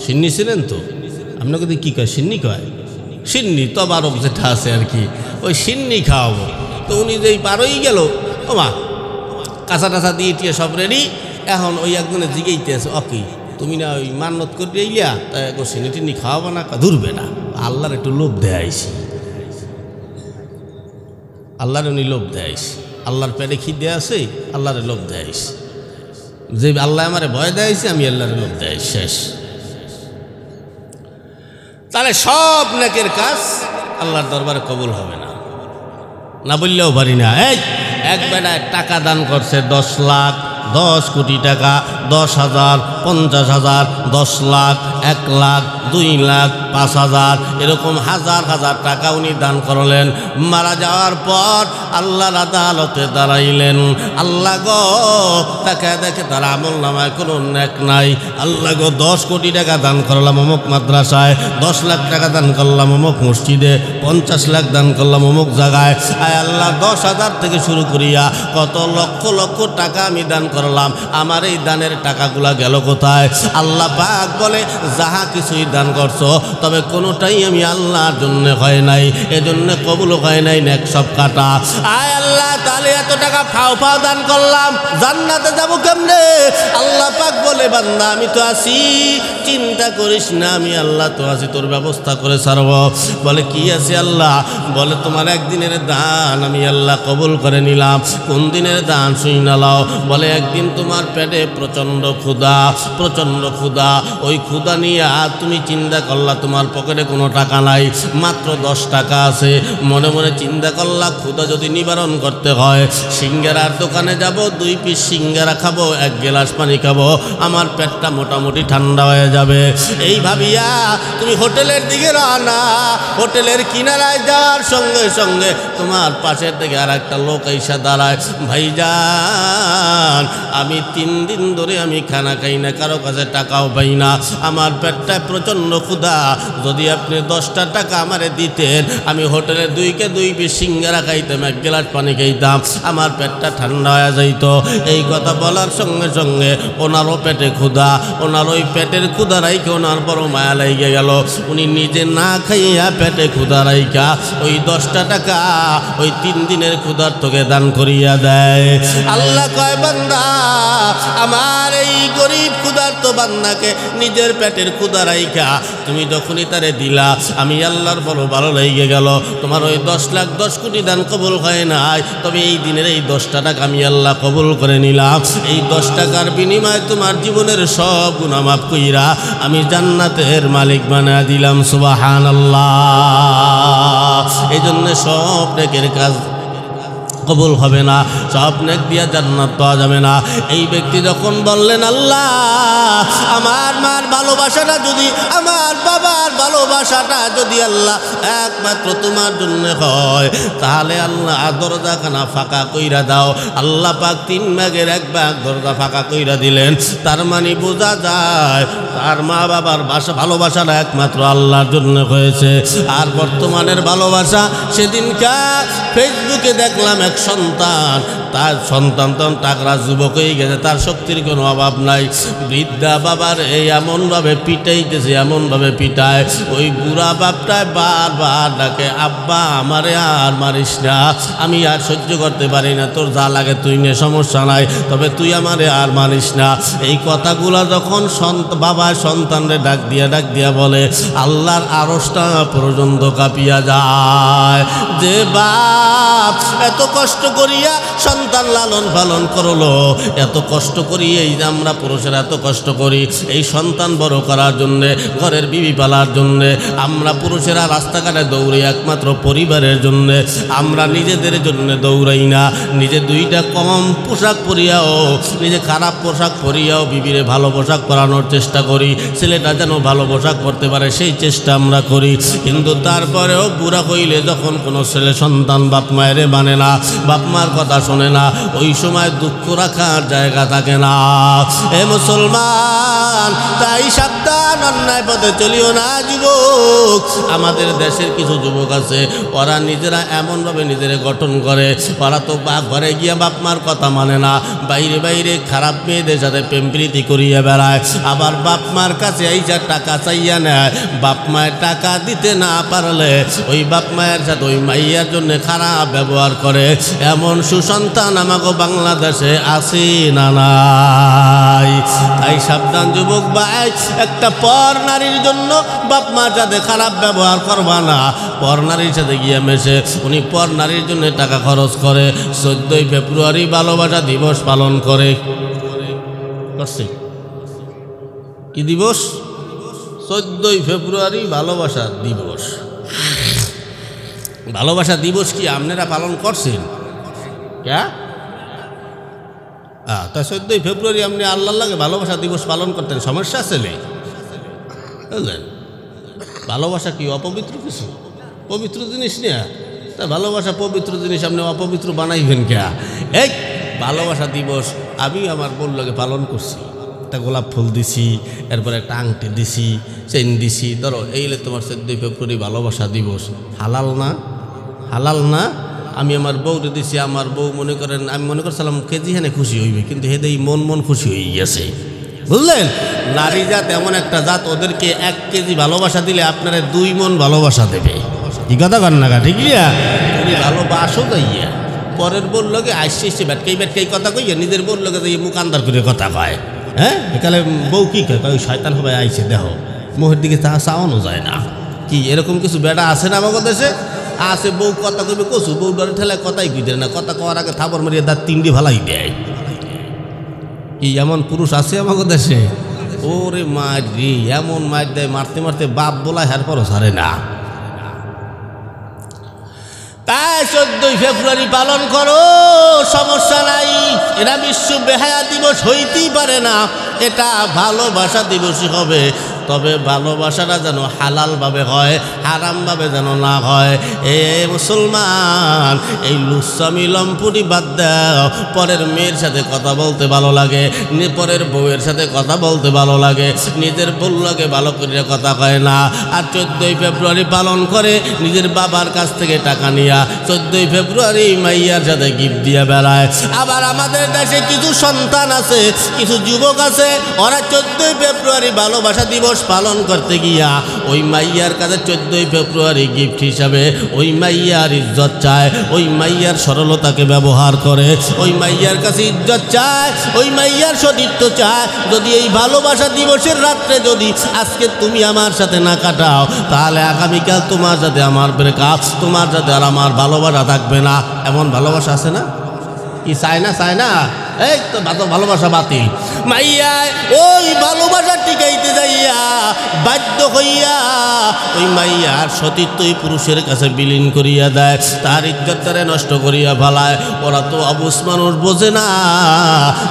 সিন্নি ছিলেন তো আপনাকে তো কী কয়, সিন্নি কয়, সিন্নি তবারক যেটা আছে আর কি, ওই সিন্নি খাওয়াবো। তো উনি যেই পারই গেল, ও মা কাঁচা টাচা দিয়ে টিয়ে সব রেডি, এখন ওই একজনে জিগেইতে আছে, ওকে তুমি না ওই মান্নত করে ইয়া তাই সিন্নি টিন্নি খাওয়াবো না, ধরবে না। আল্লাহর একটু লোভ দেয়াইছি, আল্লাহর উনি লোভ দেয়াইছি, আল্লাহর পেটে খিদে আছে, আল্লাহরে লোভ দেয়াইছি, যে আল্লাহ আমারে ভয় দেয়াইছে আমি আল্লাহরে লোভ দেয়াই, শেষ। তাহলে সব নেকের কাজ আল্লাহর দরবারে কবুল হবে না, না বললেও পারি না। এই এক বেটায় টাকা দান করছে 10 লাখ, 10 কোটি টাকা, 10,000, 50,000, 10 লাখ, 1 লাখ, 2 লাখ, 5,000, এরকম হাজার হাজার টাকা উনি দান করলেন। মারা যাওয়ার পর আল্লাহর আদালতে দাঁড়াইলেন, আল্লাহ গো তাকে দেখে তার আমল নামায় কোনো নেক নাই। আল্লাহ গো 10 কোটি টাকা দান করলাম অমুক মাদ্রাসায়, 10 লাখ টাকা দান করলাম অমুক মসজিদে, 50 লাখ দান করলাম অমুক জায়গায়, আয় আল্লাহ 10,000 থেকে শুরু করিয়া কত লক্ষ লক্ষ টাকা আমি দান করলাম, আমার এই দানের টাকাগুলা গেল কোথায়? আল্লাহ পাক বলে যাহা কিছুই দান করছো তবে কোনোটাই আমি আল্লাহর জন্য হয় নাই, এজন্য কবুল হয় নাই, নেক সব কাটা। আয় আল্লাহ তাহলে এত টাকা ফাও ফাও দান করলাম, জান্নাতে যাবো কেমনে? আল্লাহ পাক বলে বান্দা আমি তো আছি, চিন্তা করিস না, আমি আল্লাহ তো আছি, তোর ব্যবস্থা করে ছাড়ব। বলে কি আছে আল্লাহ? বলে তোমার একদিনের দান আমি আল্লাহ কবুল করে নিলাম। কোন দিনের দান শুই না লাও? বলে একদিন তোমার পেটে প্রচণ্ড ক্ষুধা, প্রচণ্ড ক্ষুধা, ওই ক্ষুধা নিয়ে তুমি চিন্তা করলা তোমার পকেটে কোনো টাকা নাই, মাত্র 10 টাকা আছে, মনে মনে চিন্তা করলা ক্ষুধা যদি নিবারণ করতে হয় সিঙ্গারার দোকানে যাব, 2 পিস সিঙ্গারা খাবো, 1 গ্লাস পানি খাবো, আমার পেটটা মোটামুটি ঠান্ডা হয়ে যাবে। এই ভাবিয়া তুমি হোটেলের দিকে রওনা, হোটেলের কিনারায় যাওয়ার সঙ্গে সঙ্গে তোমার পাশের থেকে আর একটা লোক এসে দাঁড়ায়, ভাইজান আমি 3 দিন ধরে আমি খানা খাই না, কারো কাছে টাকাও পাই না, আমার পেটটায় প্রচণ্ড ক্ষুধা, যদি আপনি 10টা টাকা আমারে দিতেন আমি হোটেলে 2 পিস সিঙ্গারা খাইতাম, 1 গ্লাস পানি খাইতাম, আমার পেটটা ঠান্ডা হয়ে যাইত। এই কথা বলার সঙ্গে সঙ্গে ওনারও পেটে ক্ষুধা, ওনার ওই পেটের ক্ষুধা রাইকে ওনার বড় মায়া লেগে গেল, উনি নিজে না খাইয়া পেটে ক্ষুধা রাইকা ওই 10টা টাকা ওই 3 দিনের ক্ষুধার তোকে দান করিয়া দেয়। আল্লাহ কয় বান্দা আমার এই গরিব ক্ষুধার্ত বান্দাকে নিজের পেটের ক্ষুধা রাইকা তুমি যখনই তারে দিলা আমি আল্লাহর বড় ভালো লেগে গেল। তোমার ওই 10 লাখ 10 কোটি দান কবুল হয় নাই, তবে এই দিনের এই 10টা টাকা আমি আল্লাহ কবুল করে নিলাম। এই 10 টাকার বিনিময়ে তোমার জীবনের সব গুনাহ মাফ কইরা আমি জান্নাতের মালিক বানায় দিলাম। সুবহানাল্লাহ। এই জন্য সব নেকের কাজ কবুল হবে না, সব নেক দিয়া জান্নাত পাওয়া যাবে না। এই ব্যক্তি যখন বললেন, আল্লাহ আমার মার ভালোবাসাটা যদি, আমার বাবার ভালোবাসাটা যদি আল্লাহ একমাত্র তোমার জন্য হয়, তাহলে আল্লাহ দরজাখানা ফাঁকা কইরা দাও। আল্লাহ পাক 3 ভাগের 1 ভাগ দরজা ফাঁকা কইরা দিলেন। তার মানে বোঝা যায় তার মা বাবার ভালোবাসাটা একমাত্র আল্লাহর জন্য হয়েছে। আর বর্তমানের ভালোবাসা, সেদিনকার ফেসবুকে দেখলাম এক সন্তান, তার সন্তান তখন টাকরা যুবক হয়ে গেছে, তার শক্তির কোনো অভাব নাই, বৃদ্ধা বাবার এই এমনভাবে পিটাইতেছে, এমনভাবে পিটায়, ওই বুড়া বাপটায় বারবার ডাকে, আব্বা আমারে আর মারিস না, আমি আর সহ্য করতে পারি না, তোর যা লাগে তুই নে, সমস্যা নাই, তবে তুই আমারে আর মারিস না। এই কথাগুলো যখন বাবা সন্তানরে ডাক দিয়া বলে, আল্লাহর আরশটা পর্যন্ত কাঁপিয়া যায়। যে বাপ এত কষ্ট করিয়া সন্তান লালন পালন করলো, এত কষ্ট করি, এই যে আমরা পুরুষেরা এত কষ্ট করি এই সন্তান বড় করার জন্যে, ঘরের বিবি পালার জন্যে, আমরা পুরুষেরা রাস্তাঘাটে দৌড়াই একমাত্র পরিবারের জন্যে, আমরা নিজেদের জন্য দৌড়াই না। নিজে 2টা কম পোশাক পরিয়াও, নিজে খারাপ পোশাক পরিয়াও বিবিরে ভালো পোশাক পরানোর চেষ্টা করি, ছেলেটা যেন ভালো পোশাক পরতে পারে সেই চেষ্টা আমরা করি। কিন্তু তারপরেও বুড়া হইলে যখন কোনো ছেলে সন্তান বাপ মায়েরে মানে না, বাপ মার কথা শোনে না, ওই সময় দুঃখ রাখার জায়গা থাকে না। এ মুসলমান, তাই সাবধান, অন্যায় পথে চলিও না যুবক। আমাদের দেশের কিছু যুবক আছে, ওরা নিজেরা এমনভাবে নিজেরা গঠন করে, ওরা তো ঘরে গিয়া বাপ মার কথা মানে না, বাইরে বাইরে খারাপ মেয়েদের সাথে প্রেম প্রীতি করিয়া বেড়ায়, আবার বাপ মার কাছে এই যা টাকা চাইয়া নেয়, বাপ মায়ের টাকা দিতে না পারলে ওই বাপ মায়ের সাথে ওই মাইয়ার জন্য খারাপ ব্যবহার করে। এমন সুসন্তান আমাকে বাংলাদেশে আছে না নাই? তাই সাবধান যুবক ভাই, একটা পর নারীর জন্য বাপ মার সাথে খারাপ ব্যবহার করবা না। পর নারীর সাথে গিয়ে মেশে, উনি পর নারীর জন্য টাকা খরচ করে। 14ই ফেব্রুয়ারি ভালোবাসা দিবস পালন করে। কি দিবস? 14ই ফেব্রুয়ারি ভালোবাসা দিবস। ভালোবাসা দিবস কি আপনারা পালন করছেন? ক্যা তা 14ই ফেব্রুয়ারি আপনি আল্লাহর লাগে ভালোবাসা দিবস পালন করতেন, সমস্যা আছে? বুঝলেন? ভালোবাসা কি অপবিত্র কিছু? পবিত্র জিনিস নিয়ে তা ভালোবাসা পবিত্র জিনিস আপনি অপবিত্র বানাইবেন কে? এই ভালোবাসা দিবস আমি আমার বোন লাগে পালন করছি, একটা গোলাপ ফুল দিছি, এরপর একটা আংটি দিছি, চেন দিছি, ধরো এইলে তোমার 14ই ফেব্রুয়ারি ভালোবাসা দিবস। হালাল না? হালাল না? আমি আমার বউরে দিছি, আমার বউ মনে করেন, আমি মনে করছিলাম কেজি হানে খুশি হইবে, কিন্তু হেদেই মন খুশি হয়ে গেছে। বুঝলেন? নারী জাত এমন একটা জাত, ওদেরকে 1 কেজি ভালোবাসা দিলে আপনারা 2 মন ভালোবাসা দেবে। কি কথা কর না? ঠিক না? তুমি ভালোবাসো যাইয়া পরের বোন লোকে আইসে ব্যাটকাই কথা কইয়া নিজের বোন লোকে যাই মুখ আন্দার করে কথা কয়। হ্যাঁ, একালে বউ কি কয়? ওই শয়তান হবে আইসে, দেহ মোহের দিকে চাওয়ানো যায় না। কি এরকম কিছু বেড়া আছে না আমাদের দেশে? আছে, বউ কথা কইবে কচু, বউ ডরে ঠেলায় কথাই কইতে না, কথা কওয়ার আগে থাপড় মারিয়ে দাঁত 3টি ভালাই দেয়। কি এমন পুরুষ আছে আমাদের দেশে? ওরে মার রে, এমন মার দেয়, মারতে মারতে বাপ বলা হের পরও ছাড়ে না। তাই 14ই ফেব্রুয়ারি পালন করো, সমস্যা নাই। এরা বিশ্ব বেহায়া দিবস হইতেই পারে না, এটা ভালোবাসা দিবসই হবে। তবে ভালোবাসাটা যেন হালালভাবে হয়, হারামভাবে যেন না হয়। এ মুসলমান, এই লুচ্চামি লম্পুটি বাদ দাও। পরের মেয়ের সাথে কথা বলতে ভালো লাগে, পরের বউয়ের সাথে কথা বলতে ভালো লাগে, নিজের বউ লাগে ভালো করে কথা কয় না। আর 14ই ফেব্রুয়ারি পালন করে নিজের বাবার কাছ থেকে টাকা নিয়া 14ই ফেব্রুয়ারি মাইয়ার সাথে গিফট দিয়ে বেড়ায়। আবার আমাদের দেশে কিছু সন্তান আছে, কিছু যুবক আছে, ওরা 14ই ফেব্রুয়ারি ভালোবাসা দিবস পালন করতে গিয়া ওই মাইয়ার কাছে 14ই ফেব্রুয়ারি গিফট হিসাবে ওই মাইয়ার ইজ্জত চায়, ওই মাইয়ার সরলতাকে ব্যবহার করে, ওই মাইয়ার কাছে ইজ্জত চায়, ওই মাইয়ার সতীর্থ চায়। যদি এই ভালোবাসা দিবসের রাত্রে যদি আজকে তুমি আমার সাথে না কাটাও, তাহলে আগামীকাল তোমার সাথে আমার ব্রেকআপ, তোমার সাথে আর আমার ভালোবাসা থাকবে না। এমন ভালোবাসা আছে না? কি চায় না? চায় না? এই তো ভালোবাসা বাতিল। মাইয়ায় ওই ভালোবাসা টিকাইতে যাইয়া বাধ্য হইয়া ওই মাইয়ার সতীত্বই পুরুষের কাছে বিলীন করিয়া দেয়, তার ইজ্জতটারে নষ্ট করিয়া ফেলায়। ওরা তো অবুঝ মানুষ, বোঝে না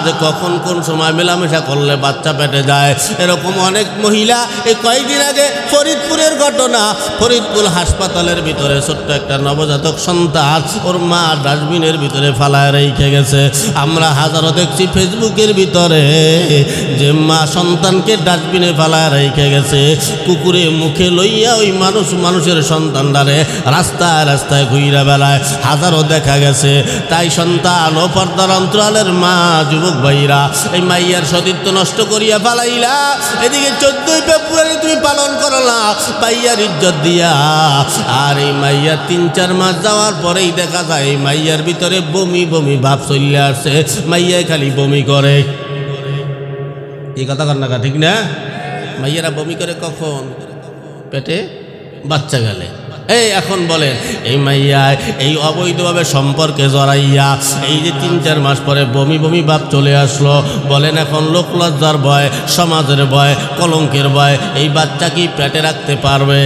যে কখন কোন সময় মেলামেশা করলে বাচ্চা পেটে যায়। এরকম অনেক মহিলা, এই কয়েকদিন আগে ফরিদপুরের ঘটনা, ফরিদপুর হাসপাতালের ভিতরে ছোট্ট একটা নবজাতক সন্তান ওর মা ডাস্টবিনের ভিতরে ফালায় রেখে গেছে। আমরা হাজারো দেখছি ফেসবুকের ভিতরে যে মা সন্তানকে ডাস্টবিনে ফালায় রেখে গেছে, কুকুরে মুখে লইয়া ওই মানুষের সন্তানটারে রাস্তায় রাস্তায় ঘুইরা বেড়ায়, হাজারো দেখা গেছে। তাই সন্তান ও পর্দার অন্তরালের মা, যুবক ভাইরা, এই মাইয়ার সতীত্ব নষ্ট করিয়া ফালাইলা, এদিকে 14 ফেব্রুয়ারি তুমি পালন করলা মাইয়ার ইজ্জত দিয়া। আর এই মাইয়ার 3-4 মাস যাওয়ার পরেই দেখা যায় এই মাইয়ার ভিতরে বমি বমি ভাব চলে আসছে, মাইয়া খালি বমি করে। এই কথা কন্যা ঠিক না? মাইয়ারা বমি করে কখন? পেটে বাচ্চা গেলে। এই এখন বলেন, এই মাইয়ায় এই অবৈধভাবে সম্পর্কে জড়াইয়া এই যে 3-4 মাস পরে বমি বমি ভাব চলে আসলো, বলেন এখন লোক লজ্জার ভয়, সমাজের ভয়, কলঙ্কের ভয় এই বাচ্চা কি পেটে রাখতে পারবে?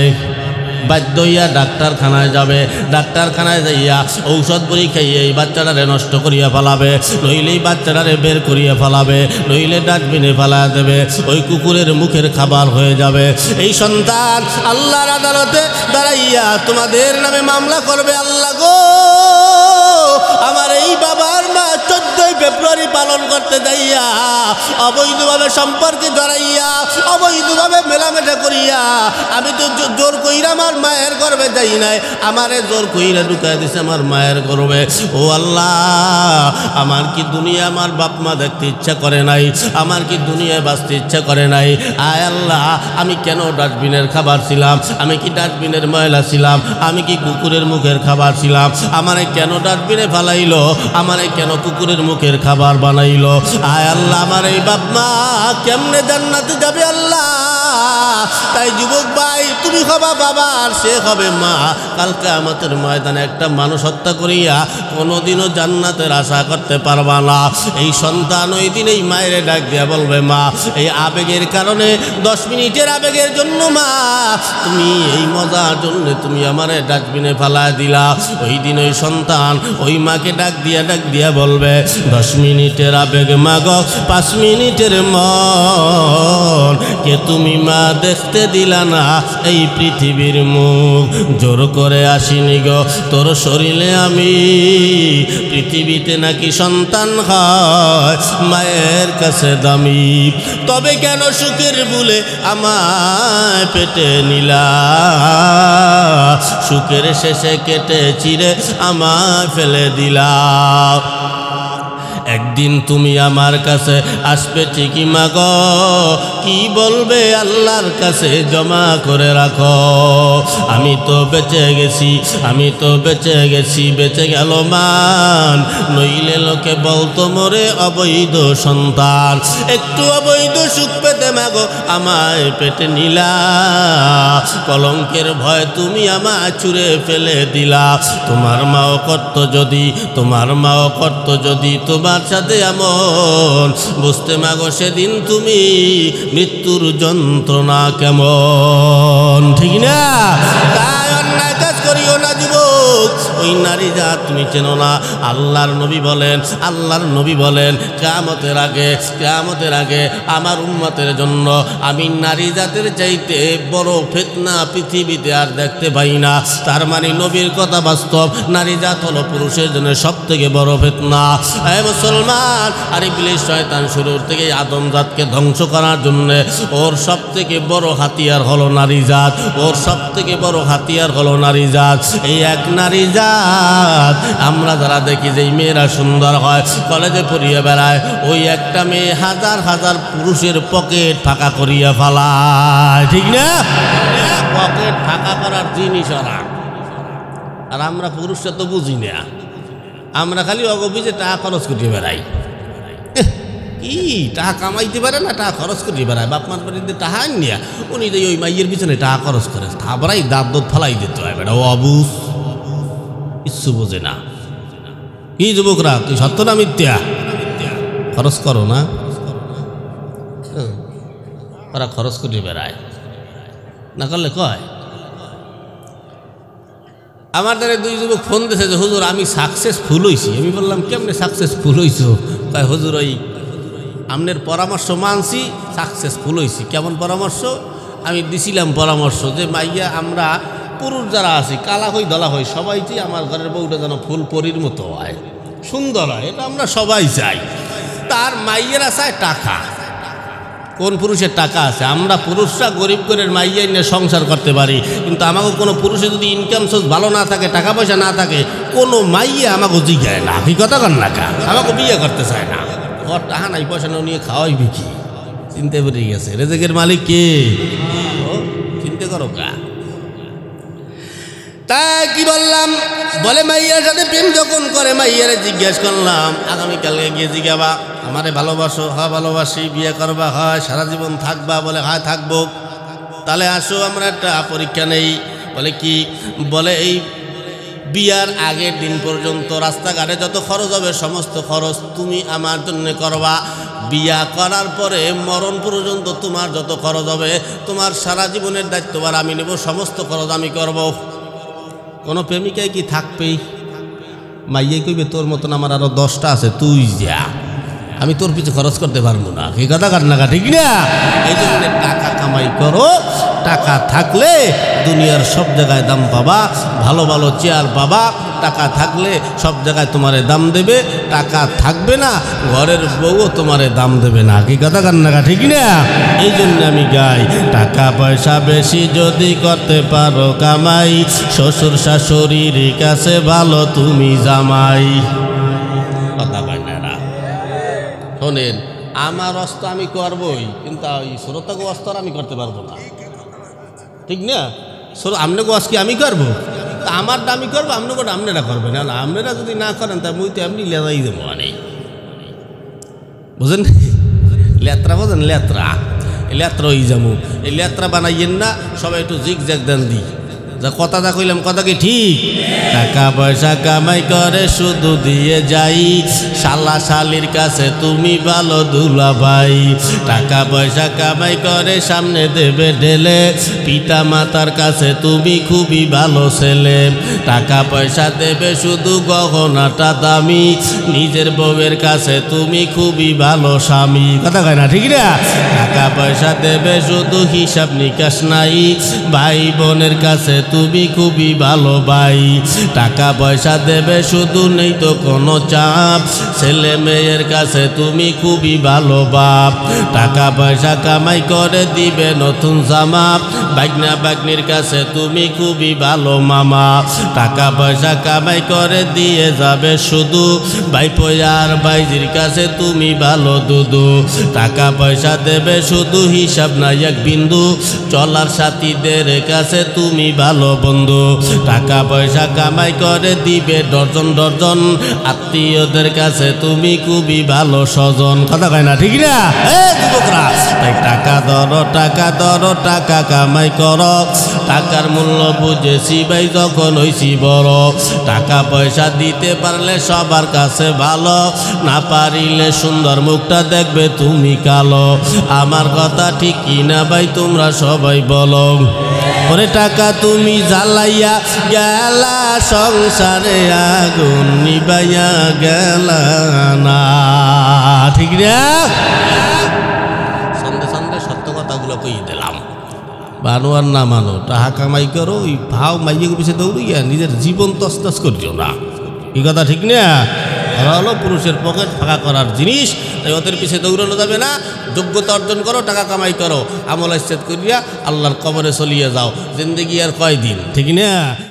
বাধ্য হইয়া ডাক্তারখানায় যাবে, ডাক্তারখানায় যাইয়া ঔষধ বড়ি খাইয়ে এই বাচ্চাটারে নষ্ট করিয়া ফেলাবে, নইলেই বাচ্চাটারে বের করিয়া ফেলাবে, নইলে ডাস্টবিনে ফেলা দেবে, ওই কুকুরের মুখের খাবার হয়ে যাবে। এই সন্তান আল্লাহর আদালতে দাঁড়াইয়া তোমাদের নামে মামলা করবে, আল্লাহ গো আমার এই বাবার মা 14 ফেব্রুয়ারি পালন করতে যাইয়া অবৈধভাবে সম্পর্কে জড়াইয়া অবৈধভাবে মেলামেশা করিয়া আমি তো জোর কইরা আমার মায়ের গর্বে যাই নাই, আমারে জোর কইরা ঢুকাই দিছে আমার মায়ের গর্বে। ও আল্লাহ, আমার কি দুনিয়া আমার বাপ মা দেখতে ইচ্ছা করে নাই? আমার কি দুনিয়ায় বাঁচতে ইচ্ছা করে নাই? আয় আল্লাহ, আমি কেন ডাস্টবিনের খাবার ছিলাম? আমি কি ডাস্টবিনের ময়লা ছিলাম? আমি কি কুকুরের মুখের খাবার ছিলাম? আমারে কেন ডাস্টবিনে ফালাইলো? আমারে কেন কুকুরের মুখের খাবার বানাইলো? আয় আল্লাহ, আমার এই বাপ মা কেমনে জান্নাতে যাবে আল্লাহ? তাই যুবক ভাই, তুমি হবা বাবা আর সে হবে মা। কালকে আমাদের ময়দানে একটা মানুষ হত্যা করিয়া কোনোদিনও জান্নাতের আশা করতে পারবা না। এই সন্তান ওই দিন এই মায়ের ডাক দিয়া বলবে, মা এই আবেগের কারণে 10 মিনিটের আবেগের জন্য মা তুমি এই মজার জন্য তুমি আমারে ডাস্টবিনে ফালা দিলা। ওই দিন ওই সন্তান ওই মাকে ডাক দিয়া বলবে, 10 মিনিটের আবেগ মাগো 5 মিনিটের মন, কে তুমি মা দেখতে দিলা না এই পৃথিবীর মুখ, জোর করে আসিনি গো তোর শরীরে আমি, পৃথিবীতে নাকি সন্তান হয় মায়ের কাছে দামি, তবে কেন সুখের ভুলে আমায় পেটে নিলা, সুখের শেষে কেটে চিরে আমায় ফেলে দিলা। একদিন তুমি আমার কাছে আসবে ঠিকই মাগো, কি বলবে আল্লাহর কাছে জমা করে রাখো। আমি তো বেঁচে গেছি, আমি তো বেঁচে গেছি, বেঁচে গেল মান, নইলে লোকে বলতো মোরে অবৈধ সন্তান। একটু অবৈধ সুখ পেতে মাগো আমায় পেটে নিলা, কলঙ্কের ভয় তুমি আমায় ছুঁড়ে ফেলে দিলা। তোমার মাও করত যদি, তোমার মাও করত যদি তোমার সাথে এমন, বুঝতে মাগো সেদিন তুমি মৃত্যুর যন্ত্রণা কেমন, ঠিক না? তাই অন্যায় কাজ করিও না যুবক, ওই নারী জাত তুমি চেনো না। আল্লাহর নবী বলেন, আল্লাহর নবী বলেন, কিয়ামতের আগে আমার উম্মতের জন্য আমি নারী জাতের চাইতে বড় ফিতনা পৃথিবীতে আর দেখতে পাই না। তার মানে নবীর কথা বাস্তব, নারী জাত হলো পুরুষের জন্য সব থেকে বড় ফিতনা। মুসলমান, আর ইবলিস শয়তান শুরুর থেকে আদম জাতকে ধ্বংস করার জন্য ওর সব থেকে বড় হাতিয়ার হলো নারী জাত, ওর সব থেকে বড় হাতিয়ার হলো নারী জাত। এই এক নারী জাত আমরা যারা দেখি যে মেয়েরা সুন্দর হয়, কলেজে পড়িয়ে বেড়ায়, ওই একটা মেয়ে হাজার হাজার পুরুষের পকেট ফাঁকা করিয়া ফেলায়, ঠিক না? পকেট ফাঁকা করার জিনিস ওরা। আর আমরা পুরুষরা তো বুঝি না, আমরা খালি অগবিজে টাকা খরচ করিয়ে বেড়াই। কি টাকা কামাইতে পারে না, টাকা খরচ করিয়ে বেড়ায়। বাপ মার বাড়িতে টাকা নিয়া উনি যে ওই মাইয়ের পিছনে টাকা খরচ করে, তারপরাই দাঁত দোত ফালাই দিতে হয়। বেটা ও অবুঝ, কিচ্ছু বোঝে না। কি যুবকরা, তুই সত্য না মিথ্যা? খরচ করো না? ওরা খরচ করে বেড়ায়, না করলে কয়। আমার দ্বারা দুই যুবক ফোন দিয়েছে যে হুজুর আমি সাকসেসফুল হয়েছি। আমি বললাম কেমনে সাকসেসফুল হয়েছো? কয় হুজুর ওই আপনার পরামর্শ মানছি, সাকসেসফুল হয়েছি। কেমন পরামর্শ? আমি দিছিলাম পরামর্শ যে মাইয়া আমরা পুরুষ যারা আছি কালা হই দলা হই সবাই চাই আমার ঘরের বউটা যেন ফুল পরির মতো হয়, সুন্দর হয়, এটা আমরা সবাই চাই। তার মাইয়েরা চায় টাকা। কোন পুরুষের টাকা আছে? আমরা পুরুষরা গরিব করে মাইয়া নিয়ে সংসার করতে পারি, কিন্তু আমাকে কোনো পুরুষের যদি ইনকাম সোর্স ভালো না থাকে, টাকা পয়সা না থাকে, কোনো মাইয়া আমাকে জিজ্ঞায় না, কি কথা কন না কা, আমাকে বিয়ে করতে চায় না। ওর টাকা নাই পয়সা নিয়ে খাওয়াই বিকি। চিনতে পেরে গেছে রেজেকের মালিক কে? চিনতে করো কা। তাই কি বললাম, বলে মাইয়ার সাথে প্রেম যখন করে মাইয়ারে জিজ্ঞেস করলাম আগামীকালকে গিয়ে জিজ্ঞাবা আমারে ভালোবাসো? হ্যাঁ ভালোবাসি। বিয়ে করবা? হয়। সারা জীবন থাকবা? বলে হ্যাঁ থাকবো। তাহলে আসো আমরা একটা পরীক্ষা নেই। বলে কি? বলে এই বিয়ার আগের দিন পর্যন্ত রাস্তাঘাটে যত খরচ হবে সমস্ত খরচ তুমি আমার জন্য করবা। বিয়া করার পরে মরণ পর্যন্ত তোমার যত খরচ হবে, তোমার সারা জীবনের দায়িত্বভার আমি নেব, সমস্ত খরচ আমি করব। কোনো প্রেমিকায় কি থাকবেই? মাইয়ে কইবে তোর মতন আমার আরো 10টা আছে, তুই যা, আমি তোর পিছু খরচ করতে পারবো না। কি কথা কান্নাকা, ঠিক না? এই জন্য টাকা কামাই করো। টাকা থাকলে দুনিয়ার সব জায়গায় দাম পাবা, ভালো ভালো চেয়ার পাবা। টাকা থাকলে সব জায়গায় তোমারে দাম দেবে। টাকা থাকবে না, ঘরের বউও তোমারে দাম দেবে না। কি কথা কান্নাকা, ঠিক না? এই জন্য আমি গাই, টাকা পয়সা বেশি যদি করতে পারো কামাই, শ্বশুর শাশুড়ির কাছে ভালো তুমি জামাই। কথা কয় না এরা। শোনেন, আমার অস্ত্র আমি করবই, কিন্তু ওই শ্রোতাকে অস্ত্র আমি করতে পারবো না, ঠিক না? আপনাকে আজকে আমি করবো, তা আমার দামি করবো, আপনাকে আপনারা করবেন। না আপনারা যদি না করেন তা মুই তো এমনি লেদাই দেবো অনেক, বুঝেন? লেত্রা বোঝেন? লেত্রা, এই লেত্রা ওই যাবো। এই লেত্রা বানাইয়েন না, সবাই একটু জিগ জ্যাগ দেন দিই। যা কথা যা কইলাম কথা কি ঠিক? টাকা পয়সা কামাই করে শুধু দিয়ে যাই, শালা শালির কাছে তুমি ভালো দুলা ভাই। টাকা পয়সা কামাই করে সামনে দেবে ঢেলে, পিতা মাতার কাছে তুমি খুবই ভালো ছেলে। টাকা পয়সা দেবে শুধু গহনাটা দামি, নিজের বউয়ের কাছে তুমি খুবই ভালো স্বামী। কথা কয় না, ঠিক না? টাকা পয়সা দেবে শুধু হিসাব নিকাশ নাই, ভাই বোনের কাছে তুমি খুবই ভালো ভাই। টাকা পয়সা দেবে শুধু নেই তো কোনো চাপ, ছেলে মেয়ের কাছে তুমি খুবই ভালো বাপ। টাকা পয়সা কামাই করে দিবে নতুন জামা, বাগনা বাগনির কাছে তুমি খুবই ভালো মামা। টাকা পয়সা কামাই করে দিয়ে যাবে শুধু, ভাইপো আর ভাইজির কাছে তুমি ভালো দুদু। টাকা পয়সা দেবে শুধু হিসাব নাই এক বিন্দু, চলার সাথীদের কাছে তুমি ভালো বন্ধু। টাকা পয়সা কামাই করে দিবে ডজন ডজন, আত্মীয়দের কাছে তুমি খুবই ভালো স্বজন। কথা কয় না, ঠিক না? যুবকরা, তাই টাকা ধরো, টাকা ধরো, টাকা কামাই করো। টাকার মূল্য বুঝেছি ভাই যখন হইছি বড়। টাকা পয়সা দিতে পারলে সবার কাছে ভালো, না পারিলে সুন্দর মুখটা দেখবে তুমি কালো। আমার কথা ঠিক কিনা ভাই তোমরা সবাই বলো? ওরে টাকা তুমি জ্বালাইয়া গেলা, সংসারে আগুন নিবাইয়া গেলা না, ঠিক না? সন্ধে সন্ধে সত্য কথাগুলো কই দিলাম। মানো আর না মানো, টাকা কামাই করো, ওই ভাও মাইয়ে পিছিয়ে দৌড়িয়া নিজের জীবন তছনছ করিও না। এই কথা ঠিক না? ওরা হলো পুরুষের পকেট ফাঁকা করার জিনিস, তাই ওদের পিছিয়ে দৌড়ানো যাবে না। যোগ্যতা অর্জন করো, টাকা কামাই করো, আমল ইচ্ছেদ করিয়া আল্লাহর কবরে চলিয়ে যাও। জিন্দেগি আর কয়দিন, ঠিক না?